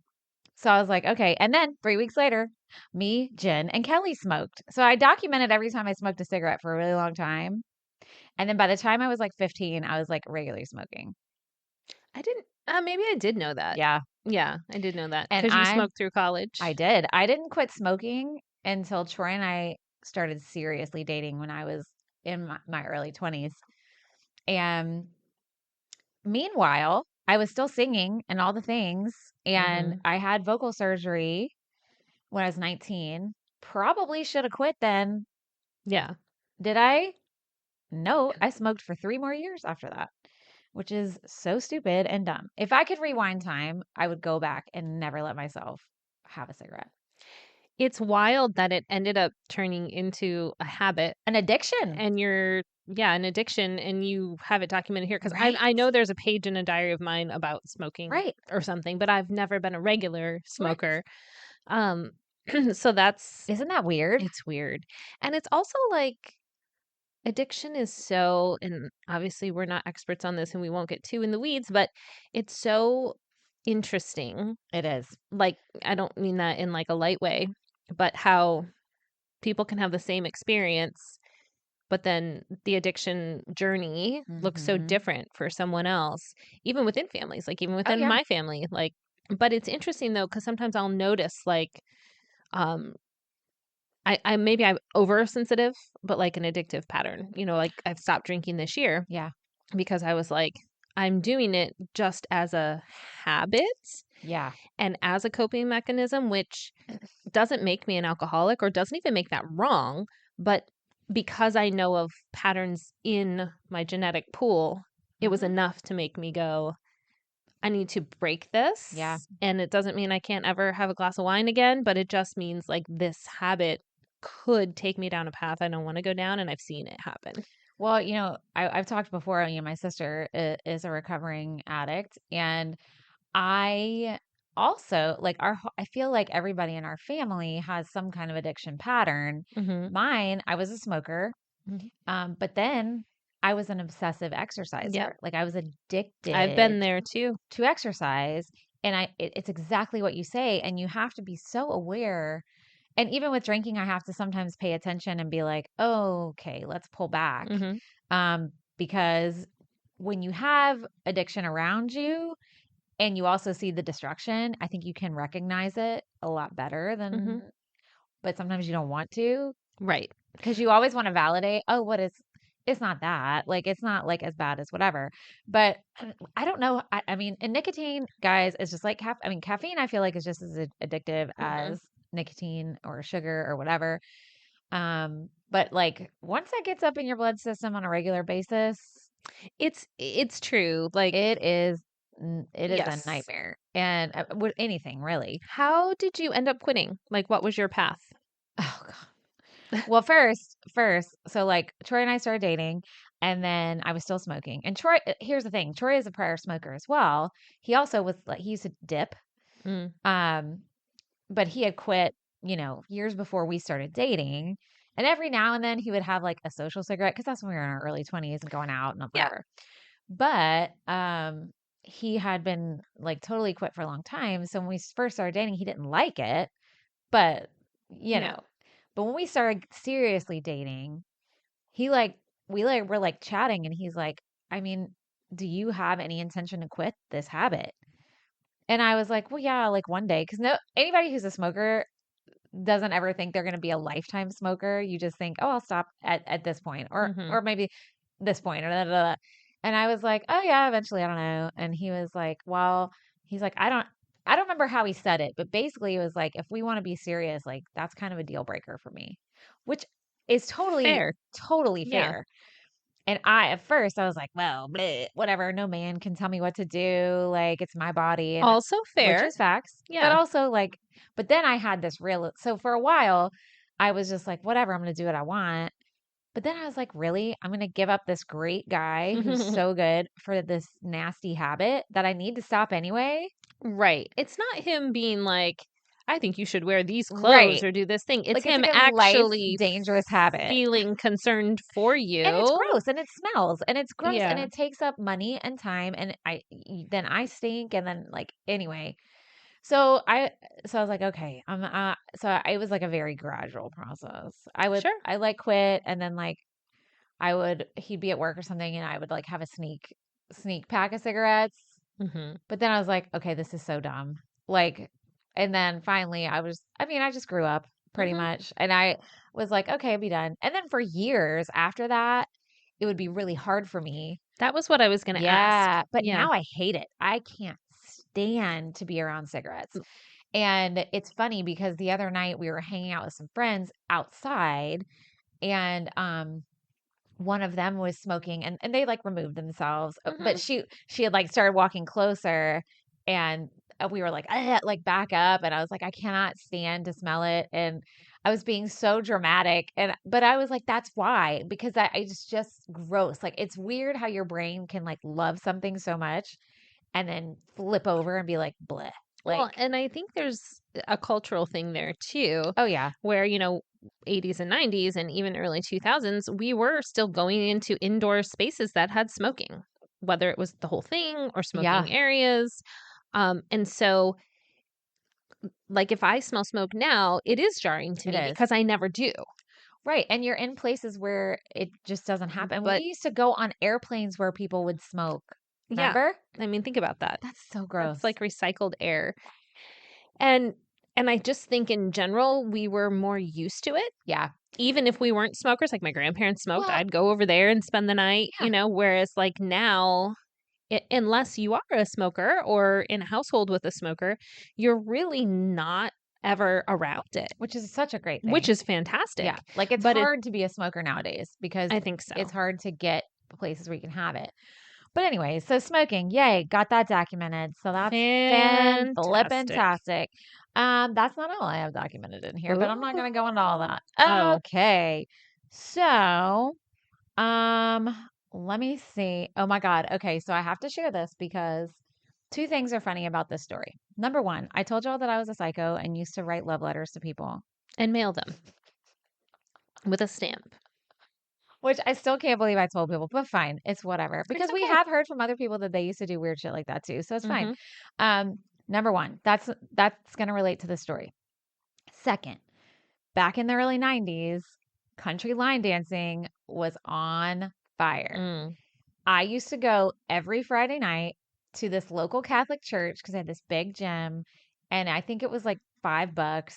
Speaker 1: So I was like, okay. And then 3 weeks later, me, Jen, and Kelly smoked. So I documented every time I smoked a cigarette for a really long time. And then by the time I was like 15, I was like regularly smoking.
Speaker 2: I didn't. Maybe I did know that.
Speaker 1: Yeah.
Speaker 2: Yeah, I did know that
Speaker 1: And
Speaker 2: because you smoked through college.
Speaker 1: I did. I didn't quit smoking until Troy and I started seriously dating when I was in my early 20s. And meanwhile, I was still singing and all the things. And
Speaker 2: Mm-hmm.
Speaker 1: I had vocal surgery when I was 19. Probably should have quit then.
Speaker 2: Yeah.
Speaker 1: Did I? No, I smoked for 3 more years after that, which is so stupid and dumb. If I could rewind time, I would go back and never let myself have a cigarette.
Speaker 2: It's wild that it ended up turning into a habit
Speaker 1: An addiction.
Speaker 2: and an addiction, and you have it documented here because
Speaker 1: Right.
Speaker 2: I know there's a page in a diary of mine about smoking
Speaker 1: Right.
Speaker 2: or something, but I've never been a regular smoker. So that's
Speaker 1: Isn't that weird?
Speaker 2: it's weird. And it's also like addiction is so, and obviously we're not experts on this and we won't get too in the weeds, but it's so interesting.
Speaker 1: It is.
Speaker 2: Like, I don't mean that in like a light way, but how people can have the same experience, but then the addiction journey looks so
Speaker 1: Mhm.
Speaker 2: different for someone else, even within families, like even
Speaker 1: Oh,
Speaker 2: within
Speaker 1: yeah.
Speaker 2: my family. Like But it's interesting though, because sometimes I'll notice like, um, I maybe I'm oversensitive, but like an addictive pattern. Like I've stopped drinking this year
Speaker 1: Yeah.
Speaker 2: because I was like, I'm doing it just as a habit
Speaker 1: Yeah.
Speaker 2: and as a coping mechanism, which doesn't make me an alcoholic or doesn't even make that wrong. But because I know of patterns in my genetic pool, it was
Speaker 1: Mhm.
Speaker 2: enough to make me go, I need to break this.
Speaker 1: Yeah.
Speaker 2: And it doesn't mean I can't ever have a glass of wine again, but it just means like this habit could take me down a path I don't want to go down. And I've seen it happen.
Speaker 1: Well, I've talked before, my sister is a recovering addict, and I also like I feel like everybody in our family has some kind of addiction pattern.
Speaker 2: Mm-hmm.
Speaker 1: Mine, I was a smoker,
Speaker 2: Mm-hmm.
Speaker 1: but then I was an obsessive
Speaker 2: Yep.
Speaker 1: exerciser. Like I was
Speaker 2: I've been
Speaker 1: addicted
Speaker 2: there too.
Speaker 1: to exercise, and it's exactly what you say, and you have to be so aware. And even with drinking, I have to sometimes pay attention and be like, oh, okay, let's pull back.
Speaker 2: Mm-hmm.
Speaker 1: Because when you have addiction around you and you also see the destruction, I think you can recognize it a lot better
Speaker 2: Mm-hmm.
Speaker 1: but sometimes you don't want to
Speaker 2: Right.
Speaker 1: because you always want to validate, oh, it's not that. Like, it's not like as bad as whatever. But I don't know. I mean, and nicotine, guys, is just like caffeine, I feel like is just as addictive
Speaker 2: Mm-hmm.
Speaker 1: as nicotine or sugar or whatever. But like once that gets up in your blood system on a regular basis,
Speaker 2: It's true. Like,
Speaker 1: it is a
Speaker 2: yes.
Speaker 1: nightmare. And with anything really.
Speaker 2: How did you end up quitting? Like, what was your path?
Speaker 1: Oh God. Well, first, so like Troy and I started dating, and then I was still smoking. And Troy, here's the thing, Troy is a prior smoker as well. He also was like he used to dip,
Speaker 2: Mm.
Speaker 1: um, but he had quit, years before we started dating. And every now and then he would have like a social cigarette because that's when we were in our early 20s and going out and
Speaker 2: Yeah.
Speaker 1: whatever. But he had been like totally quit for a long time. So when we first started dating, he didn't like it, but you
Speaker 2: Yeah.
Speaker 1: know, but when we started seriously dating, he like we like were like chatting and he's like, I mean, do you have any intention to quit this habit? And I was like, well, yeah, like one day, because no anybody who's a smoker doesn't ever think they're going to be a lifetime smoker. You just think, oh, I'll stop at this point,
Speaker 2: Mm-hmm.
Speaker 1: or maybe this point, or da, da, da. And I was like, oh yeah, eventually, I don't know. And he was like, well, he's like, I don't remember how he said it, but basically it was like, if we want to be serious, like that's kind of a deal breaker for me, which is totally,
Speaker 2: Fair.
Speaker 1: totally
Speaker 2: Yeah.
Speaker 1: fair. And at first I was like, well, bleh, whatever, no man can tell me what to do. Like it's my body. And
Speaker 2: Also
Speaker 1: which
Speaker 2: fair.
Speaker 1: is facts, but
Speaker 2: Yeah.
Speaker 1: also like, but then I had this so for a while I was just like, whatever, I'm going to do what I want. But then I was like, really? I'm going to give up this great guy who's so good for this nasty habit that I need to stop anyway?
Speaker 2: Right. It's not him being like, I think you should wear these clothes
Speaker 1: Right.
Speaker 2: or do this thing. It's
Speaker 1: Like it's
Speaker 2: him
Speaker 1: like a life
Speaker 2: actually
Speaker 1: dangerous habit.
Speaker 2: feeling concerned for
Speaker 1: And it's
Speaker 2: you.
Speaker 1: gross and it smells and it's gross and
Speaker 2: Yeah.
Speaker 1: it takes up money and time and then I stink and then like anyway. So I was like, okay, so it was like a very gradual process.
Speaker 2: Sure.
Speaker 1: I like quit and then like he'd be at work or something and I would like have a sneak pack of cigarettes.
Speaker 2: Mm-hmm.
Speaker 1: But then I was like, okay, this is so dumb. Like, and then finally I just grew up pretty
Speaker 2: Mm-hmm.
Speaker 1: much. And I was like, okay, I'll be done. And then for years after that, it would be really hard for me.
Speaker 2: That was what I was going to ask.
Speaker 1: Yeah. But
Speaker 2: Yeah.
Speaker 1: now I hate it. I can't stand to be around cigarettes. And it's funny because the other night we were hanging out with some friends outside and one of them was smoking and they like removed themselves but
Speaker 2: Mm-hmm.
Speaker 1: she had like started walking closer and we were like back up and I was like I cannot stand to smell it and I was being so dramatic but I was like that's why because it's just gross. Like it's weird how your brain can like love something so much and then flip over and be like bleh,
Speaker 2: Well,
Speaker 1: like
Speaker 2: and I think there's a cultural thing there too,
Speaker 1: oh yeah,
Speaker 2: where, 80's and 90's and even early 2000s, we were still going into indoor spaces that had smoking, whether it was the whole thing or
Speaker 1: yeah,
Speaker 2: smoking areas. And so, like, if I smell smoke now, it is jarring to
Speaker 1: it
Speaker 2: me
Speaker 1: is.
Speaker 2: because I never do.
Speaker 1: Right, and you're in places where it just doesn't happen. We
Speaker 2: But
Speaker 1: used to go on airplanes where people would smoke. Remember?
Speaker 2: I mean, think about that.
Speaker 1: That's so gross.
Speaker 2: It's like recycled air. And I just think in general, we were more used to it.
Speaker 1: Yeah.
Speaker 2: Even if we weren't smokers, like my grandparents smoked,
Speaker 1: Well,
Speaker 2: I'd go over there and spend the night,
Speaker 1: yeah.
Speaker 2: whereas like now, unless you are a smoker or in a household with a smoker, you're really not ever around it.
Speaker 1: Which is such a great thing.
Speaker 2: Which is fantastic.
Speaker 1: Yeah. Like it's hard to be a smoker nowadays because
Speaker 2: I think so.
Speaker 1: It's hard to get places where you can have it. But anyway, so smoking, yay, got that documented. So that's fantastic. That's not all I have documented in here, but I'm not going to go into all that. Okay. So, let me see. Oh my God. Okay, so I have to share this because two things are funny about this story. Number one, I told y'all that I was a psycho and used to write love letters to people
Speaker 2: and mail them with a stamp.
Speaker 1: Which I still can't believe I told people, but fine. It's whatever. Because we have heard from other people that they used to do weird shit like that too. So it's fine. Number one, that's going to relate to the story. Second, back in the early 90s, country line dancing was on fire. I used to go every Friday night to this local Catholic church because I had this big gym. And I think it was like $5.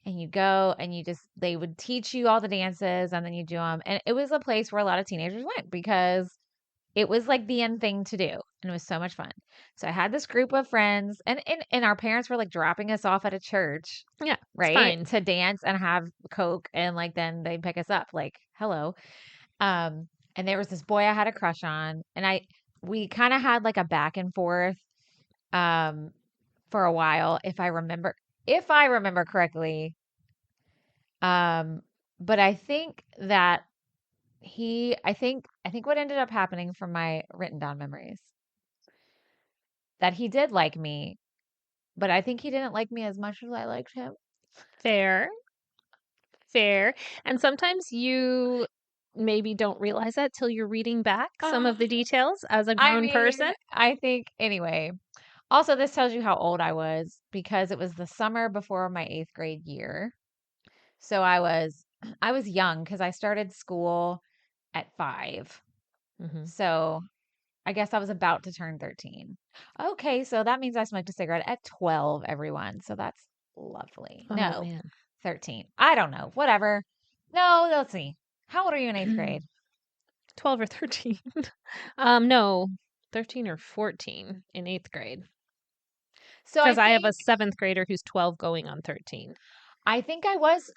Speaker 1: And you go and they would teach you all the dances and then you do them. And it was a place where a lot of teenagers went because it was like the end thing to do. And it was so much fun. So I had this group of friends and our parents were like dropping us off at a church.
Speaker 2: Yeah.
Speaker 1: Right. To dance and have Coke. And like, then they pick us up like, hello. And there was this boy I had a crush on and we kind of had like a back and forth, for a while, if I remember correctly. But I think that I think what ended up happening from my written down memories that he did like me, but I think he didn't like me as much as I liked him.
Speaker 2: Fair. And sometimes you maybe don't realize that till you're reading back some of the details as a grown person.
Speaker 1: I think anyway. Also, this tells you how old I was because it was the summer before my 8th grade year. So I was young because I started school at 5. So I guess I was about to turn 13. Okay, so that means I smoked a cigarette at 12, everyone. So that's lovely.
Speaker 2: Oh,
Speaker 1: no,
Speaker 2: man.
Speaker 1: 13. I don't know. Whatever. No, let's see. How old are you in 8th grade?
Speaker 2: 12 or 13. No, 13 or 14 in 8th grade. So because I have a 7th grader who's 12 going on 13.
Speaker 1: I think I was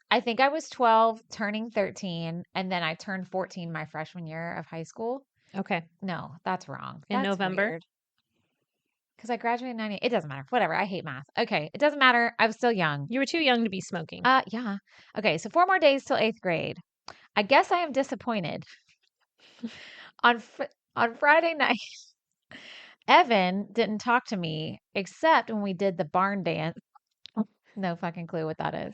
Speaker 1: 12 turning 13 and then I turned 14 my freshman year of high school.
Speaker 2: Okay.
Speaker 1: No, that's wrong.
Speaker 2: In November?
Speaker 1: Because I graduated in 98. It doesn't matter. Whatever. I hate math. Okay. It doesn't matter. I was still young.
Speaker 2: You were too young to be smoking.
Speaker 1: Yeah. Okay. So 4 more days till 8th grade. I guess I am disappointed. On Friday night, Evan didn't talk to me except when we did the barn dance. No fucking clue what that is.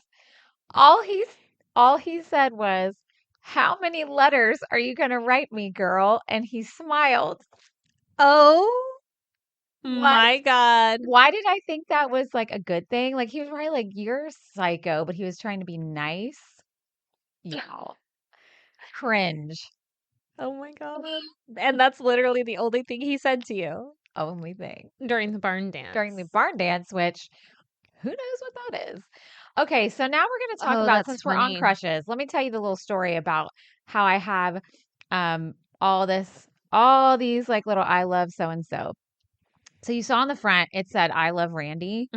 Speaker 1: All he said was, "How many letters are you going to write me, girl?" And he smiled.
Speaker 2: Oh my God.
Speaker 1: Why did I think that was like a good thing? Like he was probably like, "You're psycho," but he was trying to be nice. Yeah. Cringe.
Speaker 2: Oh my God. And that's literally the only thing he said to you.
Speaker 1: Only thing.
Speaker 2: During the barn dance.
Speaker 1: Which who knows what that is? Okay, so now we're going to talk about, since we're on crushes, let me tell you the little story about how I have all these like little I love so and so. So you saw on the front, it said I love Randy.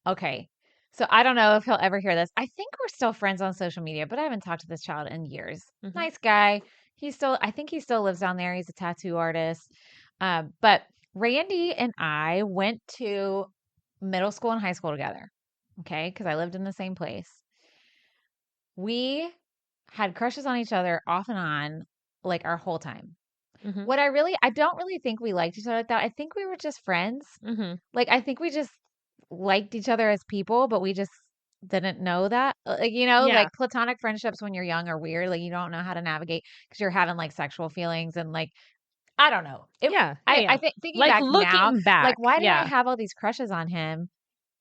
Speaker 1: Okay. So I don't know if he'll ever hear this. I think we're still friends on social media, but I haven't talked to this child in years. Nice guy. I think he still lives down there. He's a tattoo artist. But Randy and I went to middle school and high school together. Okay. Because I lived in the same place. We had crushes on each other off and on like our whole time. I don't really think we liked each other like that. I think we were just friends. Like, I think we just liked each other as people, but we just didn't know that. Like, like platonic friendships when you're young are weird. Like, you don't know how to navigate because you're having like sexual feelings and like, I don't know. I think thinking like, back now, like, why did I have all these crushes on him?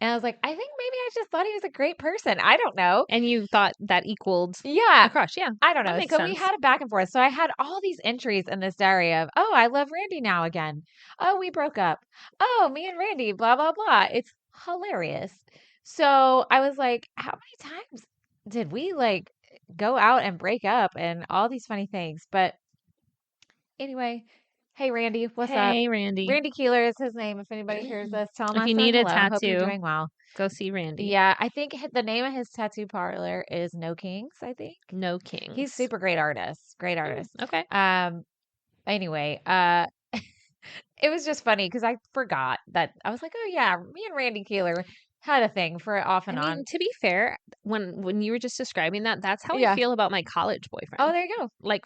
Speaker 1: And I was like, I think maybe I just thought he was a great person. I don't know.
Speaker 2: And you thought that equaled
Speaker 1: Yeah.
Speaker 2: a crush. Yeah.
Speaker 1: I don't
Speaker 2: That
Speaker 1: know.
Speaker 2: makes
Speaker 1: So we
Speaker 2: sense.
Speaker 1: had a back and forth. So I had all these entries in this diary of, oh, I love Randy now again. Oh, we broke up. Oh, me and Randy, blah, blah, blah. It's hilarious. So I was like, how many times did we like go out and break up and all these funny things? But anyway, hey, Randy, what's up?
Speaker 2: Hey, Randy.
Speaker 1: Randy Keeler is his name. If anybody hears this, tell him
Speaker 2: If
Speaker 1: I
Speaker 2: you
Speaker 1: said
Speaker 2: need a
Speaker 1: hello. Hope you're
Speaker 2: tattoo,
Speaker 1: doing well.
Speaker 2: go see Randy.
Speaker 1: Yeah, I think the name of his tattoo parlor is No Kings, I think.
Speaker 2: No
Speaker 1: He's
Speaker 2: Kings.
Speaker 1: super great artist. Great artist.
Speaker 2: Okay.
Speaker 1: Anyway, it was just funny because I forgot that I was like, oh yeah, me and Randy Keeler had a thing for off and
Speaker 2: I mean,
Speaker 1: on.
Speaker 2: to be fair, when you were just describing that, that's how I
Speaker 1: Yeah.
Speaker 2: feel about my college
Speaker 1: Oh,
Speaker 2: boyfriend.
Speaker 1: there you go.
Speaker 2: Like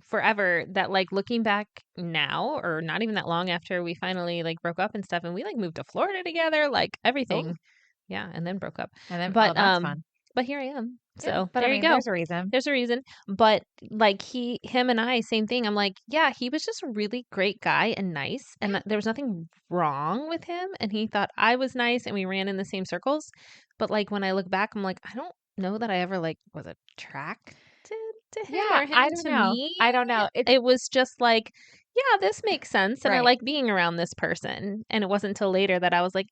Speaker 2: forever, that like looking back now, or not even that long after we finally like broke up and stuff, and we like moved to Florida together, like everything.
Speaker 1: Oh.
Speaker 2: Yeah, and then broke up.
Speaker 1: And then,
Speaker 2: But
Speaker 1: that's fun.
Speaker 2: but here I am.
Speaker 1: Yeah,
Speaker 2: So
Speaker 1: but
Speaker 2: there
Speaker 1: I
Speaker 2: you
Speaker 1: mean,
Speaker 2: go.
Speaker 1: there's a reason.
Speaker 2: There's a reason. But like him and I, same thing. I'm like, yeah, he was just a really great guy and nice, and there was nothing wrong with him. And he thought I was nice, and we ran in the same circles. But like when I look back, I'm like, I don't know that I ever like was attracted to him
Speaker 1: Yeah,
Speaker 2: or him
Speaker 1: I don't
Speaker 2: to
Speaker 1: know.
Speaker 2: me.
Speaker 1: I don't know.
Speaker 2: It was just like, yeah, this makes sense, and I
Speaker 1: Right.
Speaker 2: like being around this person. And it wasn't until later that I was like,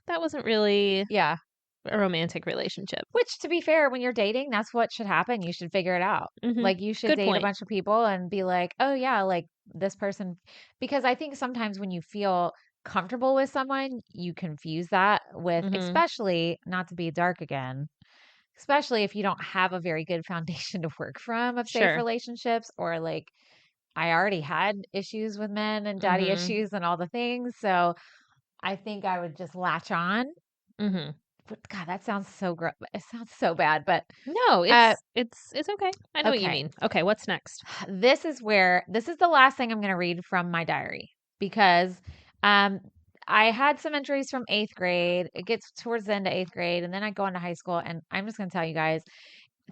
Speaker 2: that wasn't really
Speaker 1: Yeah.
Speaker 2: a romantic relationship.
Speaker 1: Which, to be fair, when you're dating, that's what should happen. You should figure it out.
Speaker 2: Mhm.
Speaker 1: Like, you should
Speaker 2: Good
Speaker 1: date a
Speaker 2: point.
Speaker 1: bunch of people and be like, oh, yeah, like this person. Because I think sometimes when you feel comfortable with someone, you confuse that with,
Speaker 2: Mhm.
Speaker 1: especially, not to be dark again, especially if you don't have a very good foundation to work from of safe
Speaker 2: Sure.
Speaker 1: relationships, or like, I already had issues with men and daddy
Speaker 2: Mhm.
Speaker 1: issues and all the things. So I think I would just latch on.
Speaker 2: Mhm.
Speaker 1: God, that sounds so gross. It sounds so bad, but
Speaker 2: No, it's okay. I know what you
Speaker 1: okay.
Speaker 2: mean. Okay, what's next?
Speaker 1: This is the last thing I'm going to read from my diary, because I had some entries from 8th grade. It gets towards the end of 8th grade, and then I go into high school, and I'm just going to tell you guys,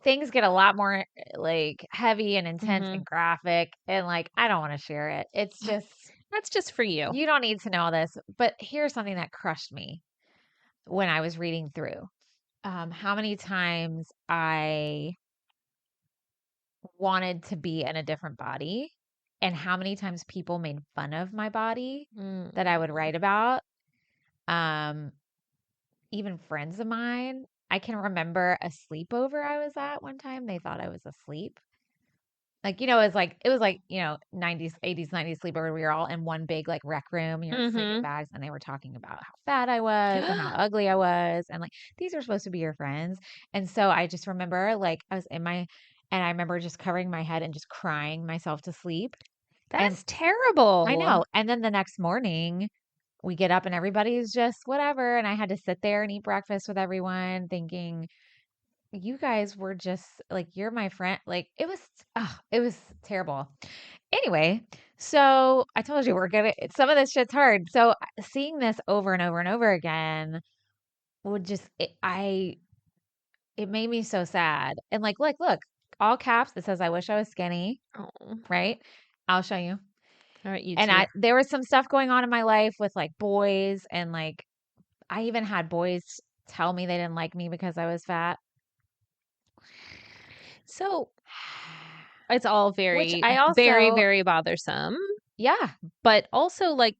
Speaker 1: things get a lot more like heavy and intense
Speaker 2: Mhm.
Speaker 1: and graphic, and like I don't want to share it. It's just,
Speaker 2: That's just for you.
Speaker 1: you don't need to know this, but here's something that crushed me when I was reading through. How many times I wanted to be in a different body, and how many times people made fun of my body that I would
Speaker 2: Mm.
Speaker 1: write about. Um, Even friends of mine. I can remember a sleepover I was at one time. They thought I was asleep. Like, it was like, 90s, 80s, 90s sleepover. We were all in one big like rec room, and you're in sleeping
Speaker 2: Mhm.
Speaker 1: bags, and they were talking about how fat I was and how ugly I was. And like, these are supposed to be your friends. And so I just remember like I was and I remember just covering my head and just crying myself to sleep. And
Speaker 2: That's terrible.
Speaker 1: I know. And then the next morning we get up and everybody's just whatever. And I had to sit there and eat breakfast with everyone thinking, you guys were just like, you're my friend. Like it was terrible. Anyway, so I told you some of this shit's hard. So seeing this over and over and over again would just, it made me so sad. And like, look, all caps, it says, I wish I was skinny,
Speaker 2: Oh.
Speaker 1: right? I'll show you.
Speaker 2: All right, you
Speaker 1: And
Speaker 2: too.
Speaker 1: there was some stuff going on in my life with like boys, and like, I even had boys tell me they didn't like me because I was fat.
Speaker 2: So it's all
Speaker 1: Which
Speaker 2: very,
Speaker 1: I
Speaker 2: very,
Speaker 1: also,
Speaker 2: very bothersome.
Speaker 1: yeah,
Speaker 2: But also like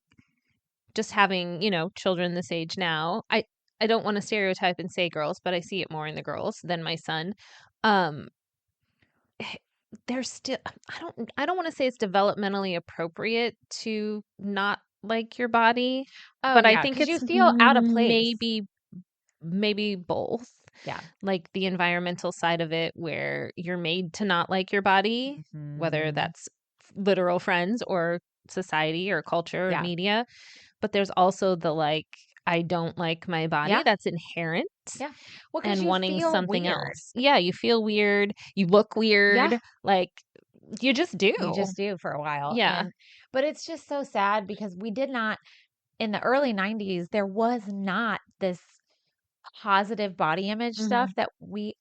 Speaker 2: just having, children this age now. I don't want to stereotype and say girls, but I see it more in the girls than my son. Um they're still, I don't want to say it's developmentally appropriate to not like your body,
Speaker 1: oh
Speaker 2: but I
Speaker 1: yeah,
Speaker 2: think
Speaker 1: because you
Speaker 2: it's
Speaker 1: feel out of place.
Speaker 2: maybe both.
Speaker 1: Yeah.
Speaker 2: Like the environmental side of it, where you're made to not like your body, whether
Speaker 1: Mhm.
Speaker 2: that's literal friends or society or culture or
Speaker 1: Yeah.
Speaker 2: media. But there's also the like, I don't like my body
Speaker 1: Yeah.
Speaker 2: that's inherent,
Speaker 1: Yeah. Well, because
Speaker 2: and
Speaker 1: you
Speaker 2: wanting
Speaker 1: feel
Speaker 2: something
Speaker 1: weird.
Speaker 2: else. Yeah, you feel weird, you look
Speaker 1: Yeah.
Speaker 2: weird, like you just do.
Speaker 1: You just do for a while.
Speaker 2: Yeah.
Speaker 1: But it's just so sad because we did not, in the early 90s, there was not this positive body image stuff
Speaker 2: Mhm.
Speaker 1: that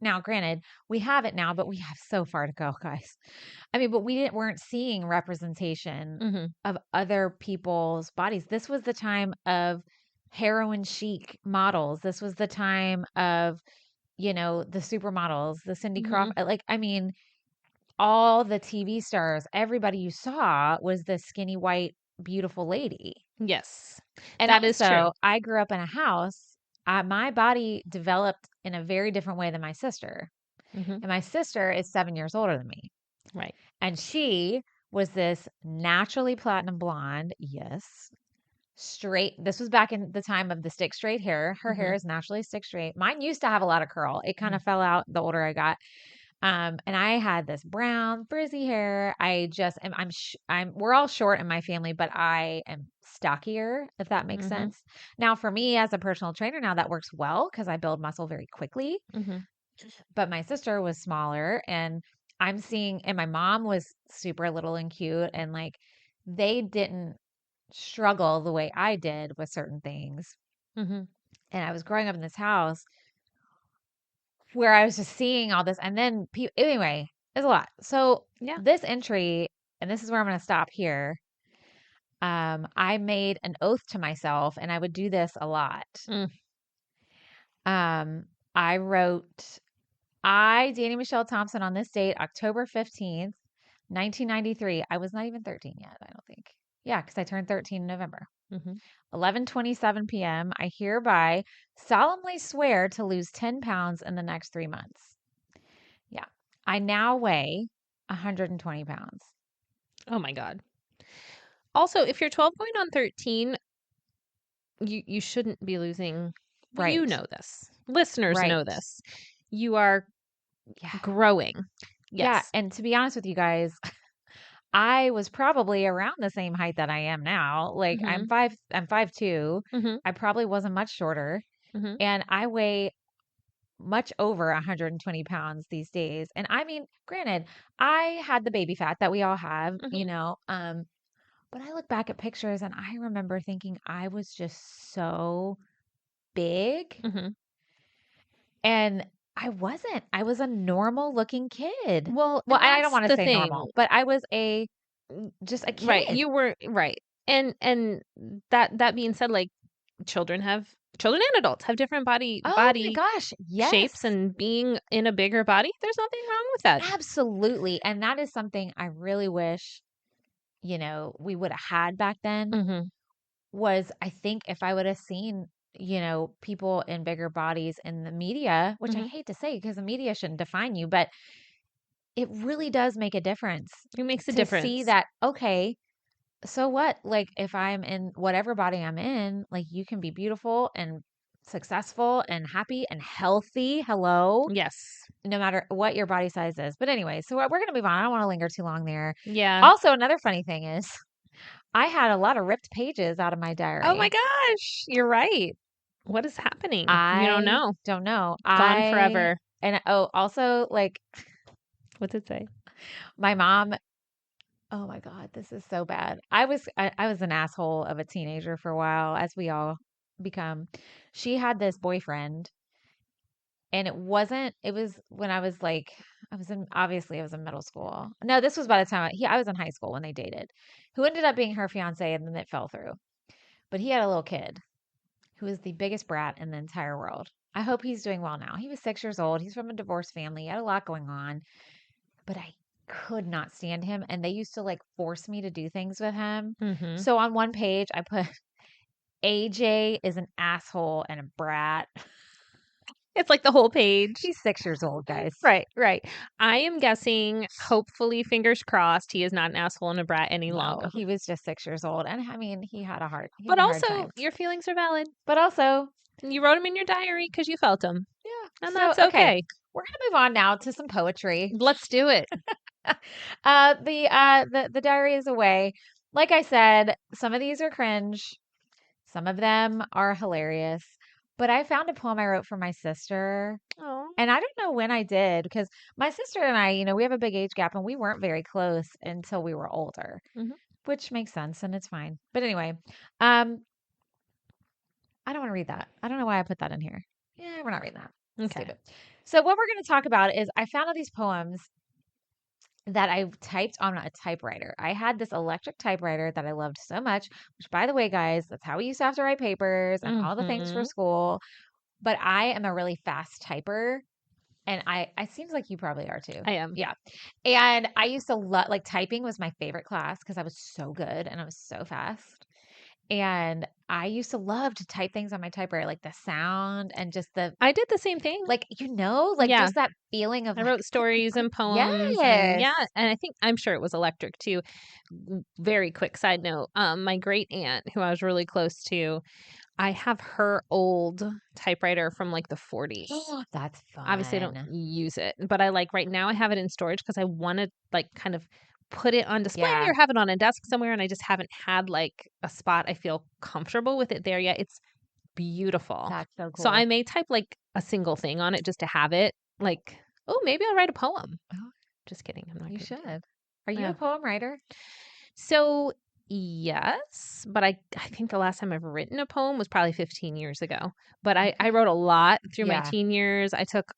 Speaker 1: now granted, we have it now, but we have so far to go, guys. I mean, but weren't seeing representation
Speaker 2: Mhm.
Speaker 1: of other people's bodies. This was the time of heroin chic models. This was the time of, the supermodels, the Cindy Crawford, like, I mean, all the TV stars, everybody you saw was this skinny, white, beautiful lady.
Speaker 2: Yes.
Speaker 1: And
Speaker 2: that is true.
Speaker 1: also, I grew up in a house. My body developed in a very different way than my sister. And my sister is 7 years older than me.
Speaker 2: Right.
Speaker 1: And she was this naturally platinum blonde. Yes. Straight. This was back in the time of the stick straight hair. Her hair is naturally stick straight. Mine used to have a lot of curl. It kind of fell out the older I got. And I had this brown frizzy hair. We're all short in my family, but I am stockier, if that makes sense. Now, for me as a personal trainer, now that works well because I build muscle very quickly. But my sister was smaller, and and my mom was super little and cute, and like they didn't struggle the way I did with certain things. And I was growing up in this house where I was just seeing all this. And then, anyway, it's a lot. So, this entry, and this is where I'm going to stop here. I made an oath to myself, and I would do this a lot. I wrote, Dani Michelle Thompson, on this date, October 15th, 1993. I was not even 13 yet, I don't think. Yeah, because I turned 13 in November. 11:27 p.m. I hereby solemnly swear to lose 10 pounds in the next 3 months. Yeah. I now weigh 120 pounds.
Speaker 2: Oh my God. Also, if you're 12 going on 13, you shouldn't be losing. Right. You know this. Listeners know this. You are growing. Yes.
Speaker 1: Yeah. And to be honest with you guys, I was probably around the same height that I am now. Like I'm 5'2". I probably wasn't much shorter. And I weigh much over 120 pounds these days. And I mean, granted, I had the baby fat that we all have, but I look back at pictures and I remember thinking I was just so big. And I wasn't. I was a normal looking kid. Well, I don't want to say normal, but I was just a kid.
Speaker 2: Right. You were right. And that being said, like children and adults have different body shapes, and being in a bigger body, there's nothing wrong with that.
Speaker 1: Absolutely. And that is something I really wish, we would have had back then. Was I think if I would have seen, people in bigger bodies in the media, which I hate to say because the media shouldn't define you, but it really does make a difference.
Speaker 2: It makes a difference.
Speaker 1: To see that, okay, so what? Like if I'm in whatever body I'm in, like you can be beautiful and successful and happy and healthy. Hello.
Speaker 2: Yes.
Speaker 1: No matter what your body size is. But anyway, so we're going to move on. I don't want to linger too long there.
Speaker 2: Yeah.
Speaker 1: Also, another funny thing is I had a lot of ripped pages out of my diary.
Speaker 2: Oh my gosh. You're right. What is happening? You don't know.
Speaker 1: Don't know.
Speaker 2: Gone forever.
Speaker 1: And also like,
Speaker 2: what's it say?
Speaker 1: My mom, oh my God, this is so bad. I was an asshole of a teenager for a while, as we all become. She had this boyfriend, and it was when I was like, I was in middle school. No, this was by the time I was in high school when they dated, who ended up being her fiance, and then it fell through. But he had a little kid who is the biggest brat in the entire world. I hope he's doing well now. He was 6 years old. He's from a divorced family. He had a lot going on, but I could not stand him. And they used to like force me to do things with him. So on one page, I put AJ is an asshole and a brat.
Speaker 2: It's like the whole page.
Speaker 1: He's 6 years old, guys.
Speaker 2: Right. I am guessing, hopefully, fingers crossed, he is not an asshole and a brat any longer.
Speaker 1: He was just 6 years old. And I mean, he had a hard time.
Speaker 2: But also, your feelings are valid.
Speaker 1: But also,
Speaker 2: you wrote them in your diary because you felt them.
Speaker 1: Yeah.
Speaker 2: And that's okay.
Speaker 1: We're going to move on now to some poetry.
Speaker 2: Let's do it.
Speaker 1: The diary is away. Like I said, some of these are cringe. Some of them are hilarious. But I found a poem I wrote for my sister.
Speaker 2: Oh.
Speaker 1: And I don't know when I did, because my sister and I, we have a big age gap and we weren't very close until we were older, which makes sense and it's fine. But anyway, I don't want to read that. I don't know why I put that in here. Yeah, we're not reading that.
Speaker 2: Okay.
Speaker 1: Stupid. So what we're going to talk about is I found all these poems that I typed on a typewriter. I had this electric typewriter that I loved so much, which, by the way, guys, that's how we used to have to write papers and all the things for school. But I am a really fast typer. And I seems like you probably are too.
Speaker 2: I am.
Speaker 1: Yeah. And I used to love, like, typing was my favorite class because I was so good and I was so fast. And I used to love to type things on my typewriter, like the sound and just
Speaker 2: I did the same thing.
Speaker 1: like,
Speaker 2: Yeah.
Speaker 1: just that feeling of
Speaker 2: I
Speaker 1: like,
Speaker 2: wrote stories and poems and
Speaker 1: yes.
Speaker 2: and I'm sure it was electric too. Very quick side note. My great aunt, who I was really close to, I have her old typewriter from like the 40s.
Speaker 1: That's
Speaker 2: Obviously, I don't
Speaker 1: fun.
Speaker 2: use it, but I like right now I have it in storage because I want to like kind of put it on display
Speaker 1: Yeah.
Speaker 2: or have it on a desk somewhere, and I just haven't had like a spot I feel comfortable with it there yet. It's beautiful.
Speaker 1: That's so
Speaker 2: So
Speaker 1: cool.
Speaker 2: I may type like a single thing on it just to have it. Like, oh, maybe I'll write a poem.
Speaker 1: Oh,
Speaker 2: Just kidding. I'm not
Speaker 1: you
Speaker 2: going to.
Speaker 1: should. Are you
Speaker 2: Yeah.
Speaker 1: a poem writer?
Speaker 2: So yes, but I think the last time I've written a poem was probably 15 years ago. But I wrote a lot through my
Speaker 1: Yeah.
Speaker 2: teen years. I took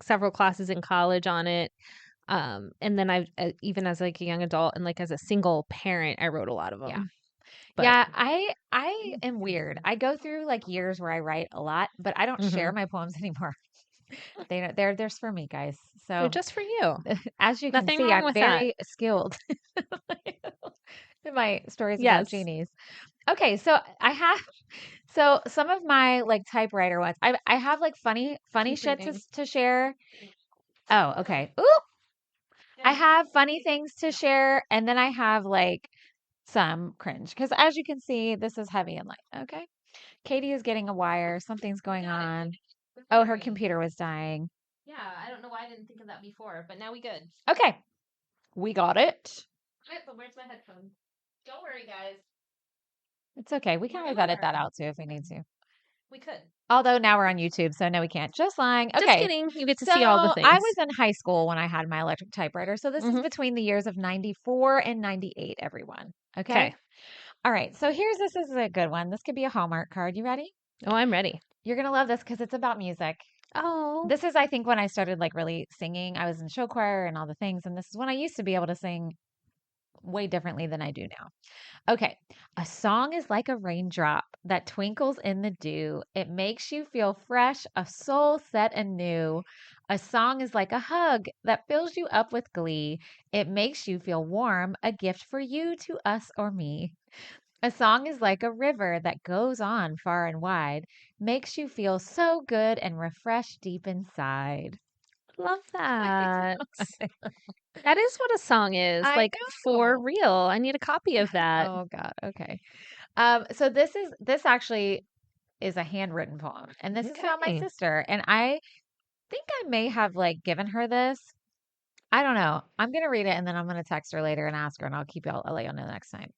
Speaker 2: several classes in college on it. And then I even as like a young adult and like as a single parent, I wrote a lot of them.
Speaker 1: Yeah.
Speaker 2: But
Speaker 1: Yeah, I am weird. I go through like years where I write a lot, but I don't share my poems anymore. They're just for me, guys.
Speaker 2: they're
Speaker 1: So
Speaker 2: just for you.
Speaker 1: as you can
Speaker 2: Nothing
Speaker 1: see,
Speaker 2: wrong
Speaker 1: I'm
Speaker 2: with that.
Speaker 1: very skilled in my stories about
Speaker 2: Yes.
Speaker 1: genies. Okay, so I have so some of my like typewriter ones. I have like funny
Speaker 2: Keep
Speaker 1: shit
Speaker 2: reading.
Speaker 1: to share. Oh, okay. Ooh, I have funny things to share, and then I have like some cringe because as you can see, this is heavy and light. Okay, Katie is getting a wire. Something's going on. Oh, her computer was dying.
Speaker 2: Yeah, I don't know why I didn't think of that before, but now we good.
Speaker 1: Okay, we got it.
Speaker 2: But where's my headphones? Don't worry, guys.
Speaker 1: It's okay. We can always edit that out too if we need to.
Speaker 2: We could.
Speaker 1: Although now we're on YouTube, so no, we can't. Just lying.
Speaker 2: Just
Speaker 1: Okay.
Speaker 2: kidding. You get to
Speaker 1: So
Speaker 2: see all the
Speaker 1: I
Speaker 2: things.
Speaker 1: was in high school when I had my electric typewriter. So this is between the years of 94 and 98, everyone. Okay. All right. So this is a good one. This could be a Hallmark card. You ready?
Speaker 2: Oh, I'm ready.
Speaker 1: You're going to love this because it's about music.
Speaker 2: Oh.
Speaker 1: This is, I think, when I started like really singing. I was in show choir and all the things. And this is when I used to be able to sing way differently than I do now. Okay. A song is like a raindrop that twinkles in the dew. It makes you feel fresh, a soul set anew. A song is like a hug that fills you up with glee. It makes you feel warm, a gift for you to us or me. A song is like a river that goes on far and wide, makes you feel so good and refreshed deep inside.
Speaker 2: Love that. That is what a song is.
Speaker 1: I
Speaker 2: Like for
Speaker 1: know.
Speaker 2: real. I need a copy of that.
Speaker 1: Oh God. Okay. So this actually is a handwritten poem, and this is about my
Speaker 2: Okay.
Speaker 1: sister. And I think I may have like given her this. I don't know. I'm gonna read it, and then I'm gonna text her later and ask her, and I'll let you know next time.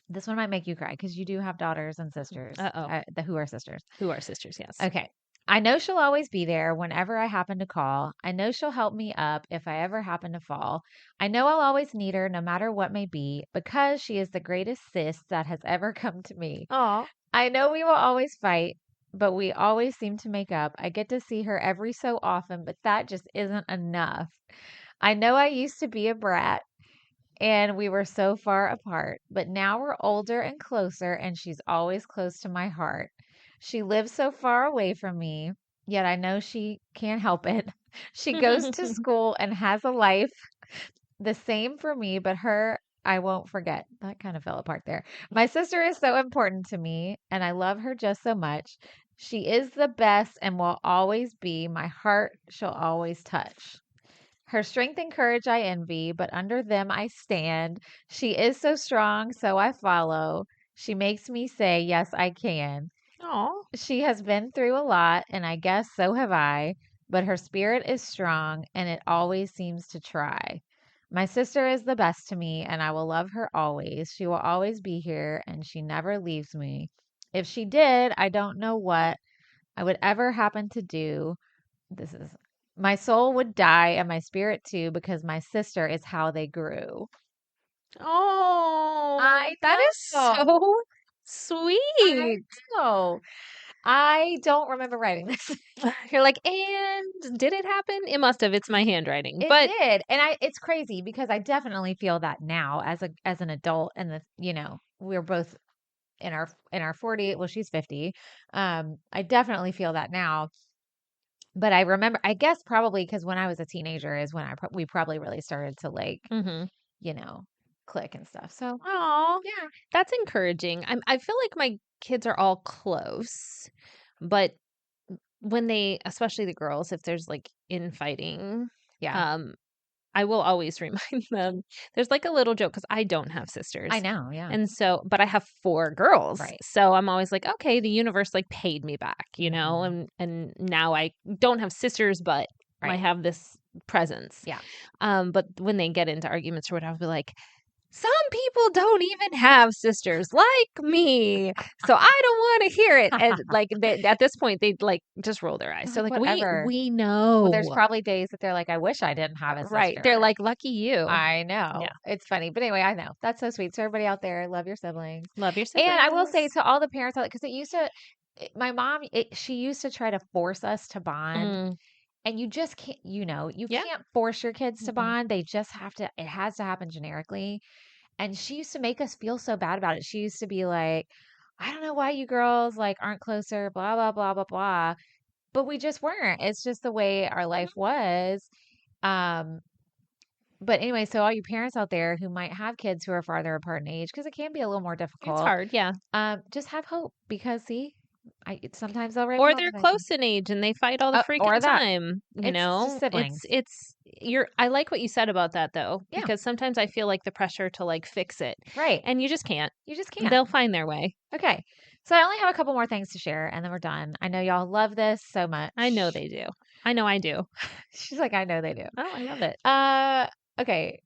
Speaker 1: This one might make you cry because you do have daughters and sisters,
Speaker 2: Uh-oh.
Speaker 1: who are sisters.
Speaker 2: Who are sisters? Yes.
Speaker 1: Okay. I know she'll always be there whenever I happen to call. I know she'll help me up if I ever happen to fall. I know I'll always need her no matter what may be because she is the greatest sis that has ever come to me.
Speaker 2: Aw.
Speaker 1: I know we will always fight, but we always seem to make up. I get to see her every so often, but that just isn't enough. I know I used to be a brat and we were so far apart, but now we're older and closer, and she's always close to my heart. She lives so far away from me, yet I know she can't help it. She goes to school and has a life the same for me, but her I won't forget. That kind of fell apart there. My sister is so important to me, and I love her just so much. She is the best and will always be. My heart shall always touch. Her strength and courage I envy, but under them I stand. She is so strong, so I follow. She makes me say, yes, I can.
Speaker 2: Aw.
Speaker 1: She has been through a lot, and I guess so have I, but her spirit is strong, and it always seems to try. My sister is the best to me, and I will love her always. She will always be here, and she never leaves me. If she did, I don't know what I would ever happen to do. This is my soul would die and my spirit too, because my sister is how they grew.
Speaker 2: Oh,
Speaker 1: I
Speaker 2: that is
Speaker 1: know.
Speaker 2: so
Speaker 1: I
Speaker 2: sweet.
Speaker 1: know. I don't remember writing this.
Speaker 2: You're like, and did it happen? It must have. It's my handwriting.
Speaker 1: It
Speaker 2: But
Speaker 1: did. And it's crazy because I definitely feel that now as an adult, and we're both in our 40, well, she's 50. I definitely feel that now. But I remember, I guess probably because when I was a teenager is when we probably really started to like,
Speaker 2: mm-hmm.
Speaker 1: you know, click and stuff. So,
Speaker 2: Oh,
Speaker 1: yeah.
Speaker 2: that's encouraging. I feel like my kids are all close, but when they, especially the girls, if there's like infighting,
Speaker 1: Yeah.
Speaker 2: I will always remind them. There's like a little joke because I don't have
Speaker 1: I
Speaker 2: sisters.
Speaker 1: know. Yeah.
Speaker 2: And so, but I have 4 girls.
Speaker 1: Right.
Speaker 2: So I'm always like, okay, the universe like paid me back,
Speaker 1: Mhm.
Speaker 2: and now I don't have sisters, but I
Speaker 1: Right.
Speaker 2: have this presence.
Speaker 1: Yeah.
Speaker 2: But when they get into arguments or whatever, I'll be like, some people don't even have sisters like me, so I don't want to hear it. And like at this point, they'd like just roll their eyes. So
Speaker 1: Like,
Speaker 2: like
Speaker 1: whatever.
Speaker 2: we
Speaker 1: Well, there's
Speaker 2: know,
Speaker 1: probably days that they're like, I wish I didn't have a
Speaker 2: right? They're
Speaker 1: sister.
Speaker 2: like, lucky you.
Speaker 1: I know.
Speaker 2: Yeah,
Speaker 1: It's funny. But anyway, I know. That's so sweet. So everybody out there, love your siblings.
Speaker 2: love your
Speaker 1: And I will say
Speaker 2: siblings.
Speaker 1: to all the parents out there, because my mom, she used to try to force us to bond.
Speaker 2: Mm,
Speaker 1: And you just can't, you
Speaker 2: yeah.
Speaker 1: can't force your kids to
Speaker 2: Mm-mm.
Speaker 1: bond. They just have to, it has to happen generically. And she used to make us feel so bad about it. She used to be like, I don't know why you girls like aren't closer, blah, blah, blah, blah, blah. But we just weren't. It's just the way our life was. Um, but anyway, so all you parents out there who might have kids who are farther apart in age, because it can be a little more
Speaker 2: It's
Speaker 1: difficult,
Speaker 2: hard, yeah.
Speaker 1: just have hope because see, sometimes they'll write me
Speaker 2: Or
Speaker 1: home
Speaker 2: they're
Speaker 1: and thank me.
Speaker 2: close in age and they fight all the
Speaker 1: Or
Speaker 2: freaking
Speaker 1: that.
Speaker 2: time,
Speaker 1: It's just siblings.
Speaker 2: It's you're I like what you said about that though,
Speaker 1: Yeah,
Speaker 2: because sometimes I feel like the pressure to like fix it
Speaker 1: right.
Speaker 2: and you just can't.
Speaker 1: You just can't.
Speaker 2: They'll find their way.
Speaker 1: Okay. So I only have a couple more things to share and then we're done. I know y'all love this so much.
Speaker 2: I know they do. I know I do.
Speaker 1: She's like, I know they do.
Speaker 2: Oh, I love it.
Speaker 1: Okay.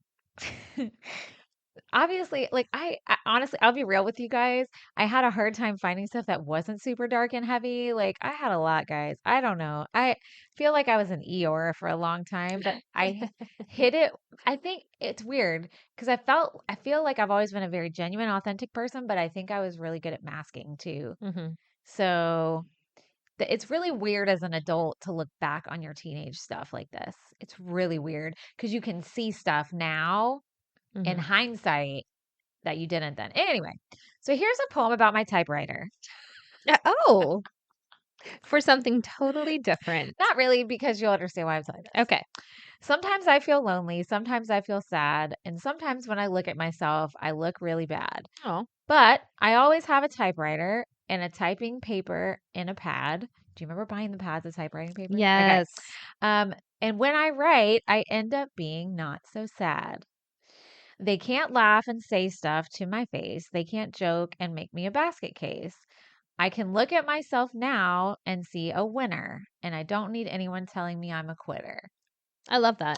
Speaker 1: Obviously, like I honestly, I'll be real with you guys. I had a hard time finding stuff that wasn't super dark and heavy. Like I had a lot, guys. I don't know. I feel like I was an Eeyore for a long time, but I hit it. I think it's weird because I feel like I've always been a very genuine, authentic person, but I think I was really good at masking too.
Speaker 2: Mm-hmm.
Speaker 1: So it's really weird as an adult to look back on your teenage stuff like this. It's really weird because you can see stuff now in
Speaker 2: Mm-hmm.
Speaker 1: hindsight that you didn't then. Anyway, so here's a poem about my typewriter.
Speaker 2: Oh, for something totally different.
Speaker 1: Not really, because you'll understand why I'm saying this.
Speaker 2: Okay.
Speaker 1: Sometimes I feel lonely, sometimes I feel sad, and sometimes when I look at myself, I look really bad.
Speaker 2: Oh,
Speaker 1: But I always have a typewriter and a typing paper and a pad. Do you remember buying the pads of typewriting paper? Okay.
Speaker 2: yes.
Speaker 1: And when I write, I end up being not so sad. They can't laugh and say stuff to my face. They can't joke and make me a basket case. I can look at myself now and see a winner, and I don't need anyone telling me I'm a quitter.
Speaker 2: I love that.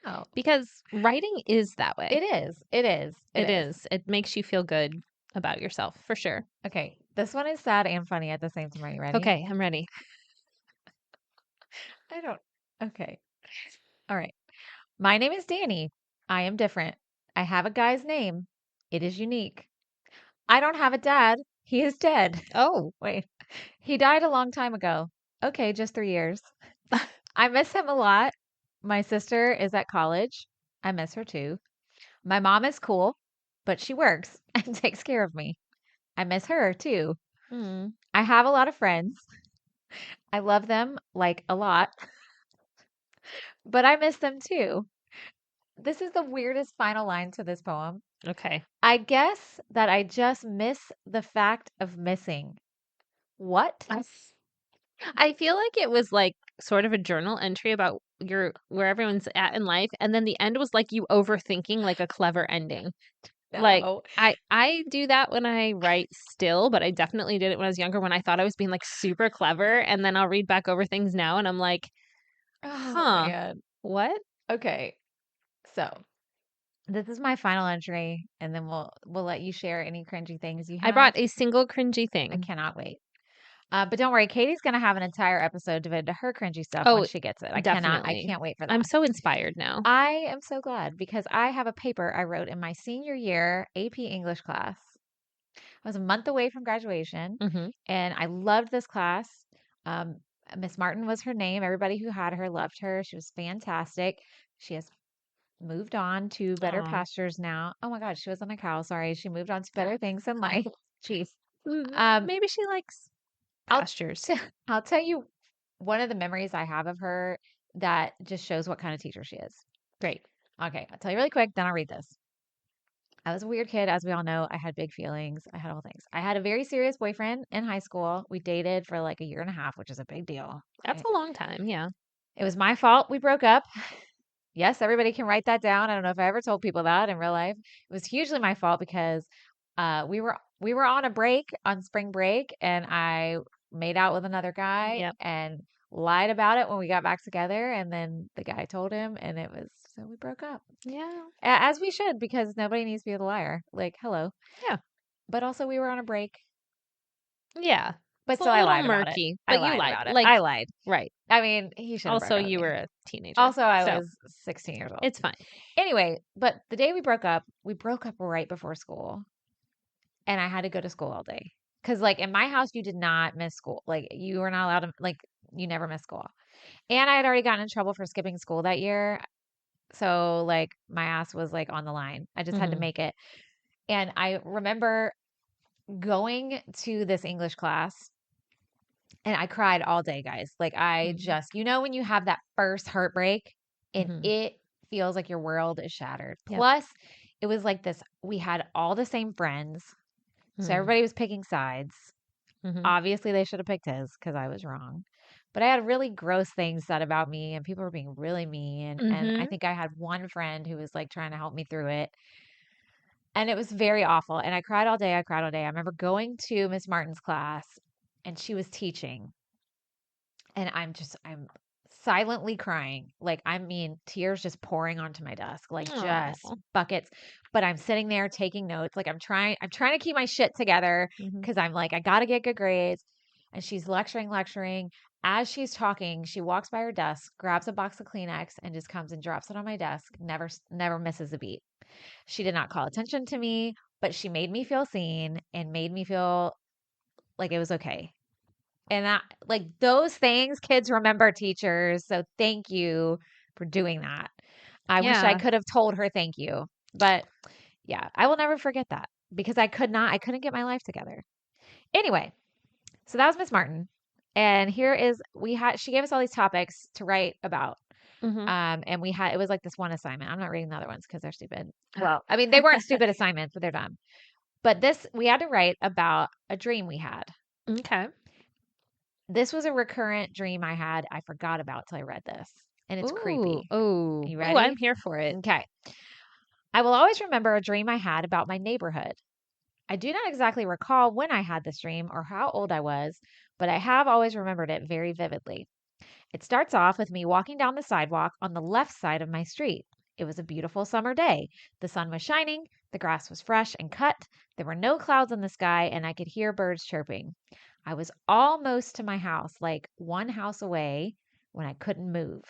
Speaker 1: Oh,
Speaker 2: Because writing is that way.
Speaker 1: it is. It is.
Speaker 2: It is. It makes you feel good about yourself, for sure.
Speaker 1: Okay, this one is sad and funny at the same time. Are you ready?
Speaker 2: Okay, I'm ready.
Speaker 1: I don't. Okay. All right. My name is Dani. I am different. I have a guy's name. It is unique. I don't have a dad. He is dead.
Speaker 2: Oh,
Speaker 1: Wait. He died a long time ago. Okay, just 3 years. I miss him a lot. My sister is at college. I miss her too. My mom is cool, but she works and takes care of me. I miss her too.
Speaker 2: hmm.
Speaker 1: I have a lot of friends. I love them like a lot, but I miss them too. This is the weirdest final line to this poem.
Speaker 2: Okay.
Speaker 1: I guess that I just miss the fact of missing. What?
Speaker 2: I feel like it was like sort of a journal entry about your where everyone's at in life, and then the end was like you overthinking like a clever ending. Like
Speaker 1: No.
Speaker 2: I do that when I write still, but I definitely did it when I was younger when I thought I was being like super clever, and then I'll read back over things now and I'm like,
Speaker 1: Oh
Speaker 2: "Huh,
Speaker 1: man.
Speaker 2: what?"
Speaker 1: Okay. So this is my final entry, and then we'll let you share any cringy things you
Speaker 2: I
Speaker 1: have.
Speaker 2: brought a single cringy
Speaker 1: I
Speaker 2: thing.
Speaker 1: cannot wait. But don't worry, Katie's gonna have an entire episode devoted to her cringy stuff
Speaker 2: Oh,
Speaker 1: once she gets it. I
Speaker 2: definitely.
Speaker 1: can't wait for
Speaker 2: I'm
Speaker 1: that.
Speaker 2: so inspired now.
Speaker 1: I am so glad because I have a paper I wrote in my senior year AP English class. I was a month away from graduation, and I loved this class. Um, Miss Martin was her name. Everybody who had her loved her. She was fantastic. She has moved on to better
Speaker 2: Aw.
Speaker 1: pastures now. Oh my God, she was on a cow. Sorry, she moved on to better things in life. Jeez. Um,
Speaker 2: Maybe she likes
Speaker 1: I'll
Speaker 2: pastures.
Speaker 1: I'll tell you one of the memories I have of her that just shows what kind of teacher she is.
Speaker 2: Great.
Speaker 1: Okay, I'll tell you really quick, then I'll read this. I was a weird kid, as we all know. I had big feelings. I had all things. I had a very serious boyfriend in high school. We dated for like a year and a half, which is a big deal.
Speaker 2: That's
Speaker 1: Okay.
Speaker 2: a long time. Yeah.
Speaker 1: It was my fault we broke up. Yes, everybody can write that down. I don't know if I ever told people that in real life. It was hugely my fault because we were on a break on spring break, and I made out with another guy
Speaker 2: Yep.
Speaker 1: and lied about it when we got back together, and then the guy told him, and it was so we broke up.
Speaker 2: Yeah.
Speaker 1: As we should, because nobody needs to be the liar. Like, hello.
Speaker 2: Yeah.
Speaker 1: But also we were on a break.
Speaker 2: Yeah.
Speaker 1: But
Speaker 2: It's a
Speaker 1: still I
Speaker 2: little
Speaker 1: lied about it.
Speaker 2: murky,
Speaker 1: I
Speaker 2: but you
Speaker 1: lied
Speaker 2: lied.
Speaker 1: about it.
Speaker 2: Like,
Speaker 1: I lied.
Speaker 2: right.
Speaker 1: I mean, he should have broke
Speaker 2: Also,
Speaker 1: up with
Speaker 2: you
Speaker 1: me.
Speaker 2: were a teenager.
Speaker 1: Also, I
Speaker 2: so
Speaker 1: was 16 years old.
Speaker 2: it's fine.
Speaker 1: Anyway, but the day we broke up right before school, and I had to go to school all day. Because, like, in my house, you did not miss school. Like, you were not allowed to, like, you never missed school. And I had already gotten in trouble for skipping school that year. So, like, my ass was, like, on the line. I just had to make it. And I remember going to this English class, and I cried all day, guys. Like, I just, when you have that first heartbreak and it feels like your world is shattered.
Speaker 2: Yep.
Speaker 1: Plus, it was like this, we had all the same friends. So everybody was picking sides. Obviously, they should have picked his because I was wrong. But I had really gross things said about me, and people were being really mean. And I think I had one friend who was like trying to help me through it. And it was very awful. And I cried all day. I cried all day. I remember going to Miss Martin's class, and she was teaching. And I'm silently crying. Like, I mean, tears just pouring onto my desk, like just buckets. But I'm sitting there taking notes. Like, I'm trying to keep my shit together because I'm like, I got to get good grades. And she's lecturing. As she's talking, she walks by her desk, grabs a box of Kleenex, and just comes and drops it on my desk. Never misses a beat. She did not call attention to me, but she made me feel seen and made me feel like it was okay. And that, like, those things, kids remember teachers. So thank you for doing that. I wish I could have told her thank you. But yeah, I will never forget that because I couldn't get my life together. Anyway, so that was Miss Martin. And she gave us all these topics to write about. And it was like this one assignment. I'm not reading the other ones because they're stupid. Well, I mean, they weren't stupid assignments, but they're dumb. But we had to write about a dream we had.
Speaker 2: Okay.
Speaker 1: This was a recurrent dream I had. I forgot about till I read this. And it's creepy.
Speaker 2: Oh,
Speaker 1: you ready?
Speaker 2: I'm here for it.
Speaker 1: Okay. I will always remember a dream I had about my neighborhood. I do not exactly recall when I had this dream or how old I was, but I have always remembered it very vividly. It starts off with me walking down the sidewalk on the left side of my street. It was a beautiful summer day. The sun was shining, the grass was fresh and cut, there were no clouds in the sky, and I could hear birds chirping. I was almost to my house, like one house away, when I couldn't move.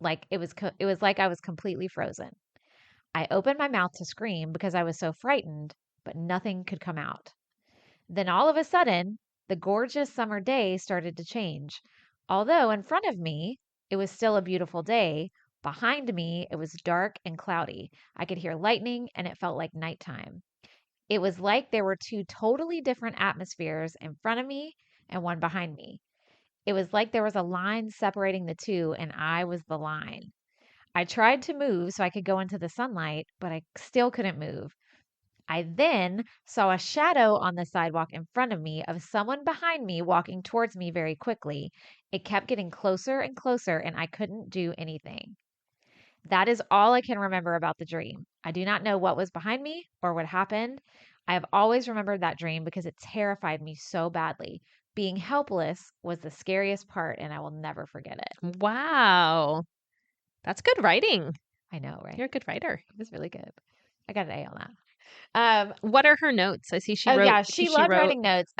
Speaker 1: Like it was like I was completely frozen. I opened my mouth to scream because I was so frightened, but nothing could come out. Then all of a sudden, the gorgeous summer day started to change. Although in front of me, it was still a beautiful day, behind me, it was dark and cloudy. I could hear lightning and it felt like nighttime. It was like there were two totally different atmospheres in front of me and one behind me. It was like there was a line separating the two, and I was the line. I tried to move so I could go into the sunlight, but I still couldn't move. I then saw a shadow on the sidewalk in front of me of someone behind me walking towards me very quickly. It kept getting closer and closer, and I couldn't do anything. That is all I can remember about the dream. I do not know what was behind me or what happened. I have always remembered that dream because it terrified me so badly. Being helpless was the scariest part, and I will never forget it.
Speaker 2: Wow. That's good writing.
Speaker 1: I know, right?
Speaker 2: You're a good writer.
Speaker 1: It was really good. I got an A on that.
Speaker 2: What are her notes? I see she wrote.
Speaker 1: Yeah, she loved writing notes.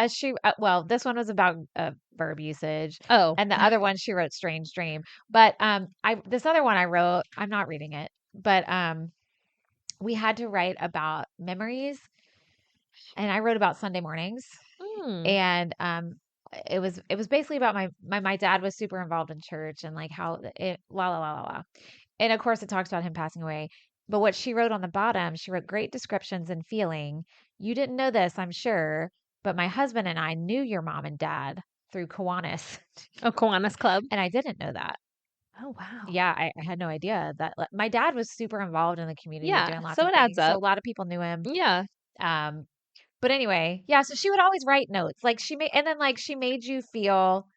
Speaker 1: Well, this one was about verb usage.
Speaker 2: Oh,
Speaker 1: and the other one she wrote strange dream. But this other one I wrote, I'm not reading it, but we had to write about memories and I wrote about Sunday mornings. And it was basically about my dad was super involved in church and like how it la la la la la. And of course it talks about him passing away. But what she wrote on the bottom, she wrote great descriptions and feeling. You didn't know this, I'm sure, but my husband and I knew your mom and dad through Kiwanis.
Speaker 2: A Kiwanis Club.
Speaker 1: And I didn't know that.
Speaker 2: Oh, wow.
Speaker 1: Yeah, I had no idea that my dad was super involved in the community doing lots
Speaker 2: so
Speaker 1: of
Speaker 2: it
Speaker 1: things.
Speaker 2: adds up.
Speaker 1: So a lot of people knew him.
Speaker 2: Yeah.
Speaker 1: But anyway, yeah, so she would always write notes. Like she made, and then like she made you feel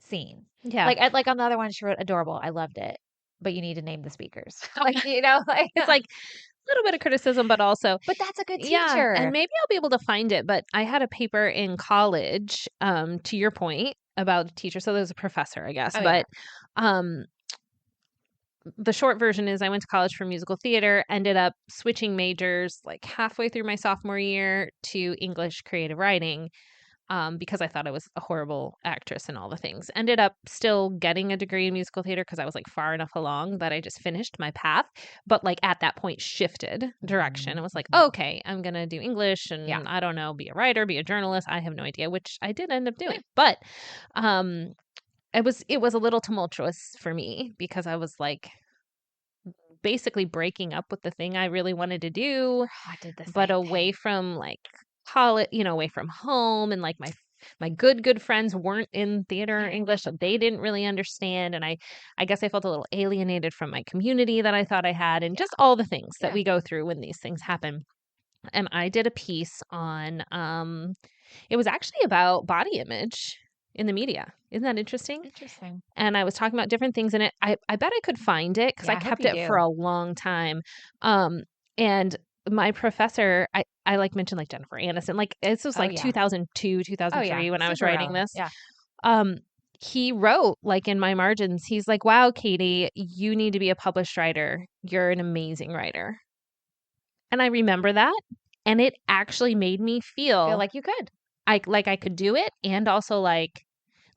Speaker 1: seen.
Speaker 2: Yeah.
Speaker 1: Like on the other one, she wrote adorable. I loved it. But you need to name the speakers. Like, you know, like
Speaker 2: It's like a little bit of criticism, but also.
Speaker 1: But that's a good teacher.
Speaker 2: Yeah, and maybe I'll be able to find it. But I had a paper in college, to your point, about a teacher. So there's a professor, I guess. But the short version is I went to college for musical theater, ended up switching majors like halfway through my sophomore year to English creative writing. Because I thought I was a horrible actress and all the things. Ended up still getting a degree in musical theater because I was like far enough along that I just finished my path. But like at that point shifted direction. I was like, okay, I'm going to do English and I don't know, be a writer, be a journalist. I have no idea, which I did end up doing. But it was a little tumultuous for me because I was like basically breaking up with the thing I really wanted to do, but away from like college, you know, away from home, and like my good friends weren't in theater or English, so they didn't really understand, and I guess I felt a little alienated from my community that I thought I had, and just all the things that we go through when these things happen. And I did a piece on it was actually about body image in the media. Isn't that interesting?
Speaker 1: Interesting.
Speaker 2: And I was talking about different things in it. I bet I could find it because I kept it for a long time. And my professor, I like mentioned like Jennifer Aniston, like this was like 2002, 2003 when I was writing this. He wrote like in my margins, he's like, wow, Katie, you need to be a published writer. You're an amazing writer. And I remember that. And it actually made me feel
Speaker 1: like you could.
Speaker 2: I could do it. And also like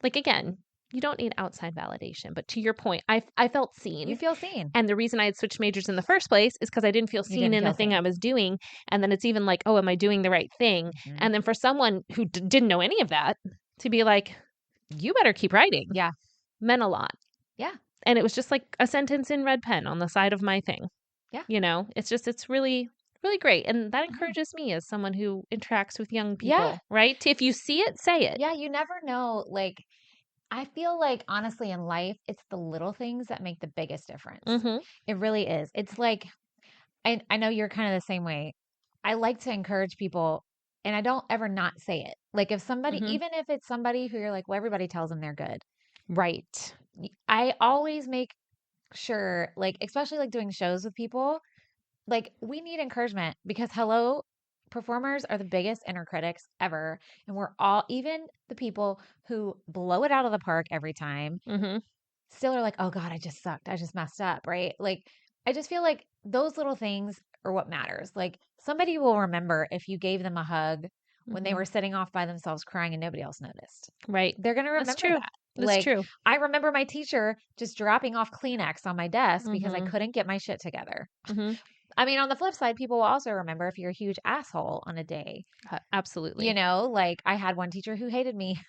Speaker 2: again, you don't need outside validation, but to your point, I felt seen.
Speaker 1: You feel seen.
Speaker 2: And the reason I had switched majors in the first place is because I didn't feel seen in the thing I was doing. And then it's even like, oh, am I doing the right thing? Mm-hmm. And then for someone who didn't know any of that to be like, you better keep writing.
Speaker 1: Yeah.
Speaker 2: Meant a lot.
Speaker 1: Yeah.
Speaker 2: And it was just like a sentence in red pen on the side of my thing.
Speaker 1: Yeah.
Speaker 2: You know, it's really, really great. And that encourages me as someone who interacts with young people, right? If you see it, say it.
Speaker 1: Yeah. You never know. Like, I feel like honestly in life, it's the little things that make the biggest difference. Mm-hmm. It really is. It's like, I know you're kind of the same way. I like to encourage people and I don't ever not say it. Like if somebody, even if it's somebody who you're like, well, everybody tells them they're good.
Speaker 2: Right.
Speaker 1: I always make sure, like, especially like doing shows with people, like we need encouragement because hello, performers are the biggest inner critics ever. And we're all, even the people who blow it out of the park every time, still are like, oh God, I just sucked. I just messed up. Right. Like, I just feel like those little things are what matters. Like somebody will remember if you gave them a hug when they were sitting off by themselves crying and nobody else noticed.
Speaker 2: Right.
Speaker 1: They're going to remember that.
Speaker 2: That's true.
Speaker 1: I remember my teacher just dropping off Kleenex on my desk because I couldn't get my shit together. I mean, on the flip side, people will also remember if you're a huge asshole on a day.
Speaker 2: Absolutely.
Speaker 1: You know, like I had one teacher who hated me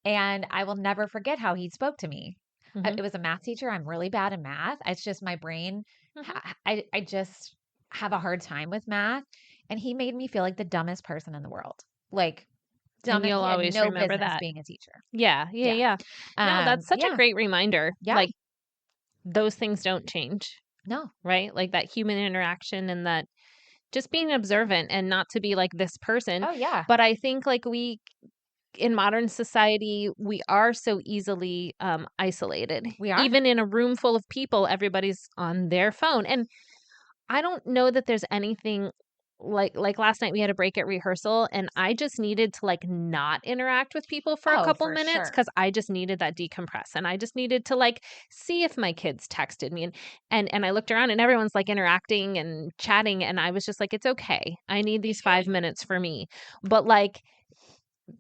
Speaker 1: and I will never forget how he spoke to me. It was a math teacher. I'm really bad in math. It's just my brain. I just have a hard time with math. And he made me feel like the dumbest person in the world. Like, dumb.
Speaker 2: And you'll always remember that.
Speaker 1: Being a teacher.
Speaker 2: Yeah. No, that's such a great reminder. Yeah. Like, those things don't change.
Speaker 1: No.
Speaker 2: Right? Like that human interaction and that just being observant and not to be like this person.
Speaker 1: Oh, yeah.
Speaker 2: But I think like in modern society, we are so easily isolated.
Speaker 1: We are.
Speaker 2: Even in a room full of people, everybody's on their phone. And I don't know that there's anything like last night we had a break at rehearsal and I just needed to like not interact with people for a couple minutes because I just needed that decompress and I just needed to like see if my kids texted me and I looked around and everyone's like interacting and chatting and I was just like, it's okay. I need these 5 minutes for me. But like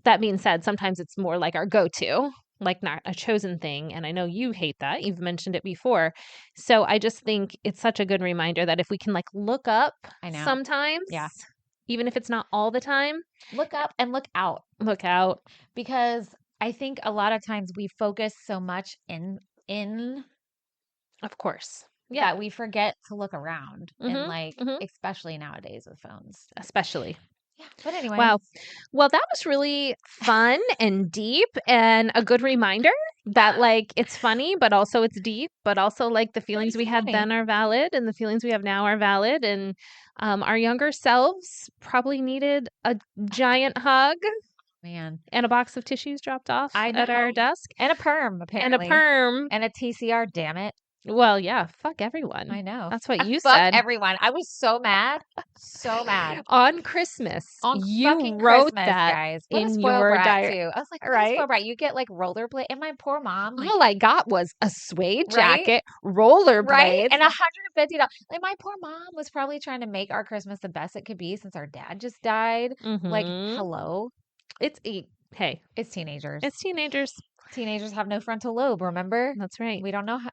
Speaker 2: that being said, sometimes it's more like our go-to, like not a chosen thing. And I know you hate that. You've mentioned it before. So I just think it's such a good reminder that if we can like look up sometimes, even if it's not all the time.
Speaker 1: Look up and look out.
Speaker 2: Look out.
Speaker 1: Because I think a lot of times we focus so much in
Speaker 2: Of course.
Speaker 1: that we forget to look around. And
Speaker 2: Mhm,
Speaker 1: like,
Speaker 2: mhm.
Speaker 1: especially nowadays with phones.
Speaker 2: Especially.
Speaker 1: Yeah. But anyway.
Speaker 2: Wow. Well, that was really fun and deep and a good reminder that like it's funny, but also it's deep, but also like the feelings we had then are valid and the feelings we have now are valid. And our younger selves probably needed a giant hug.
Speaker 1: Man.
Speaker 2: And a box of tissues dropped off at our desk.
Speaker 1: And a perm, apparently.
Speaker 2: And a perm.
Speaker 1: And a TCR, damn it.
Speaker 2: Well, yeah, fuck everyone.
Speaker 1: I know.
Speaker 2: That's what you
Speaker 1: fuck
Speaker 2: said.
Speaker 1: everyone. I was so mad. So mad.
Speaker 2: On Christmas.
Speaker 1: On
Speaker 2: you
Speaker 1: fucking
Speaker 2: wrote
Speaker 1: Christmas,
Speaker 2: that
Speaker 1: guys. What
Speaker 2: in
Speaker 1: a spoiled
Speaker 2: your
Speaker 1: brat,
Speaker 2: diary.
Speaker 1: too. I was like,
Speaker 2: right?
Speaker 1: Spoiled brat. You get like rollerblade. And my poor mom. Like,
Speaker 2: all I got was a suede jacket, rollerblades.
Speaker 1: Right? And $150. Like, my poor mom was probably trying to make our Christmas the best it could be since our dad just died. Like, hello.
Speaker 2: It's teenagers. It's teenagers.
Speaker 1: Teenagers have no frontal lobe, remember?
Speaker 2: That's right.
Speaker 1: We don't know how,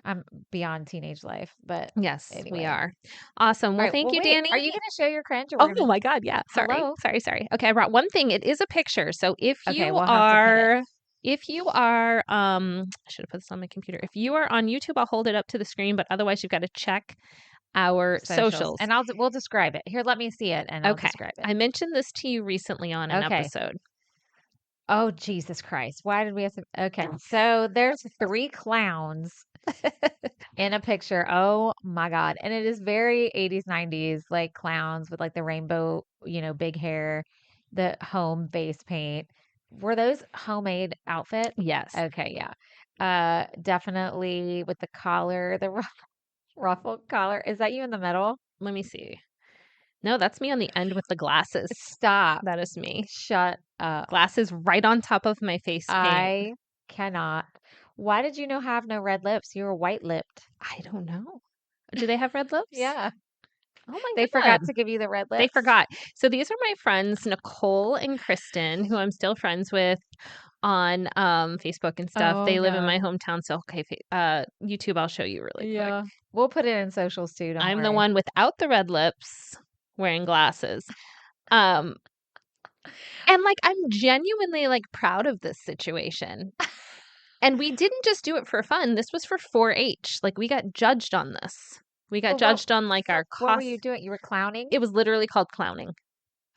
Speaker 1: I'm beyond teenage life, but
Speaker 2: yes,
Speaker 1: anyway.
Speaker 2: We are. Awesome. Well, thank you, Dani.
Speaker 1: Are you going to show your cringe?
Speaker 2: Oh my God. Yeah. Sorry. Okay. I brought one thing. It is a picture. So if you are, I should have put this on my computer. If you are on YouTube, I'll hold it up to the screen, but otherwise you've got to check our socials.
Speaker 1: And we'll describe it. Here, let me see it and I'll describe it.
Speaker 2: I mentioned this to you recently on an episode.
Speaker 1: Oh, Jesus Christ. Why did we have to? Okay. So there's 3 clowns in a picture. Oh my God. And it is very 80s, 90s, like clowns with like the rainbow, big hair, the home face paint. Were those homemade outfits?
Speaker 2: Yes.
Speaker 1: Okay. Yeah. Definitely with the collar, the ruffled collar. Is that you in the middle?
Speaker 2: Let me see. No, that's me on the end with the glasses.
Speaker 1: Stop.
Speaker 2: That is me.
Speaker 1: Shut up.
Speaker 2: Glasses right on top of my face paint.
Speaker 1: I cannot. Why did you have no red lips? You were white-lipped.
Speaker 2: I don't know. Do they have red lips?
Speaker 1: Yeah.
Speaker 2: Oh my God.
Speaker 1: They forgot to give you the red lips.
Speaker 2: They forgot. So these are my friends, Nicole and Kristen, who I'm still friends with on Facebook and stuff. They live in my hometown. So, okay, YouTube, I'll show you really quick.
Speaker 1: We'll put it in socials too.
Speaker 2: I'm the one without the red lips wearing glasses. And like, I'm genuinely like proud of this situation. And we didn't just do it for fun. This was for 4-H. Like, we got judged on this. We got judged on like our cost.
Speaker 1: What were you doing? You were clowning?
Speaker 2: It was literally called clowning.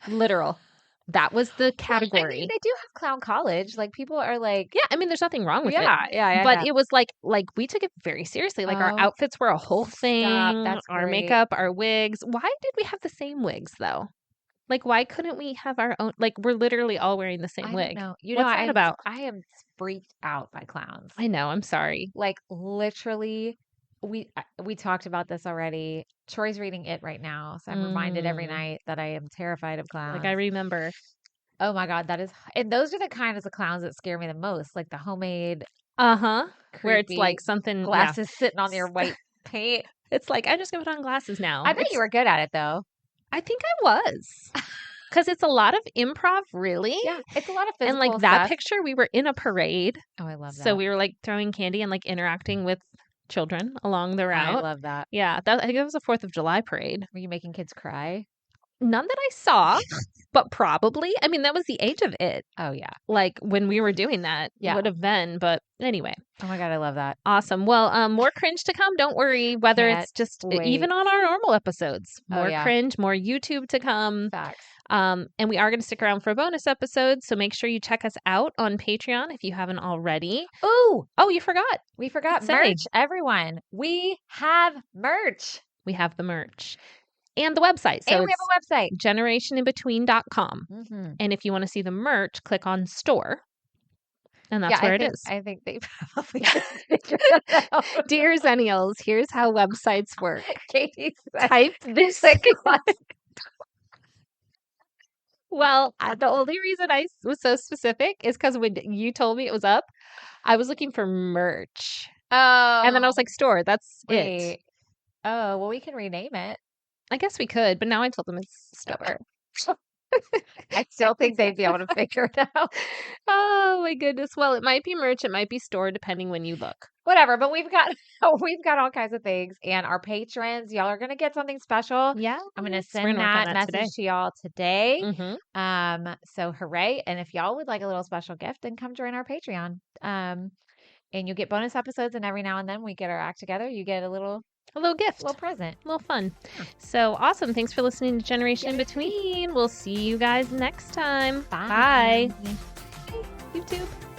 Speaker 2: Literal. That was the category.
Speaker 1: Well, I mean, they do have clown college. Like, people are like,
Speaker 2: yeah, I mean, there's nothing wrong with it.
Speaker 1: Yeah.
Speaker 2: But it was like we took it very seriously. Like our outfits were a whole thing.
Speaker 1: That's
Speaker 2: our makeup, our wigs. Why did we have the same wigs though? Like, why couldn't we have our own? Like, we're literally all wearing the same wig.
Speaker 1: No,
Speaker 2: what's that about?
Speaker 1: I am freaked out by clowns.
Speaker 2: I know. I'm sorry.
Speaker 1: Like, literally, we talked about this already. Troy's reading it right now, so I'm reminded every night that I am terrified of clowns.
Speaker 2: Like, I remember.
Speaker 1: Oh my God, and those are the kinds of clowns that scare me the most, like the homemade,
Speaker 2: where it's like something
Speaker 1: glasses sitting on your white paint.
Speaker 2: It's like, I'm just gonna put on glasses now.
Speaker 1: I bet you were good at it though.
Speaker 2: I think I was, because it's a lot of improv, really.
Speaker 1: Yeah, it's a lot of physical
Speaker 2: and like
Speaker 1: stuff.
Speaker 2: that picture, we were in a parade.
Speaker 1: Oh, I love that.
Speaker 2: So we were like throwing candy and like interacting with children along the route.
Speaker 1: I love that.
Speaker 2: Yeah, I think it was a 4th of July parade.
Speaker 1: Were you making kids cry?
Speaker 2: None that I saw, but probably. I mean, that was the age of it.
Speaker 1: Oh, yeah.
Speaker 2: Like when we were doing that, would have been. But anyway.
Speaker 1: Oh my God, I love that.
Speaker 2: Awesome. Well, more cringe to come. Don't worry. Whether it's just even on our normal episodes, more cringe, more YouTube to come.
Speaker 1: Facts.
Speaker 2: And we are going to stick around for bonus episodes. So make sure you check us out on Patreon if you haven't already.
Speaker 1: Oh,
Speaker 2: you forgot.
Speaker 1: We forgot merch. Everyone, we have merch.
Speaker 2: We have the merch. And the website. So
Speaker 1: we have a website.
Speaker 2: generationinbetween.com. Mm-hmm. And if you want to see the merch, click on store. And that's where it is.
Speaker 1: I think they probably
Speaker 2: Dear Xennials, here's how websites work.
Speaker 1: Katie
Speaker 2: type this. Well, the only reason I was so specific is because when you told me it was up, I was looking for merch.
Speaker 1: Oh.
Speaker 2: And then I was like, store. That's it.
Speaker 1: Oh, well, we can rename it.
Speaker 2: I guess we could, but now I told them it's store.
Speaker 1: I still think they'd be able to figure it out.
Speaker 2: Oh my goodness. Well, it might be merch, it might be store, depending when you look.
Speaker 1: Whatever, but we've got all kinds of things, and our patrons, y'all are gonna get something special.
Speaker 2: Yeah,
Speaker 1: I'm gonna send that message to y'all today. So hooray! And if y'all would like a little special gift, then come join our Patreon. And you'll get bonus episodes, and every now and then we get our act together. You get a little gift, a little present,
Speaker 2: a little fun. Yeah. So awesome! Thanks for listening to Generation in Between. We'll see you guys next time.
Speaker 1: Bye.
Speaker 2: Bye. YouTube.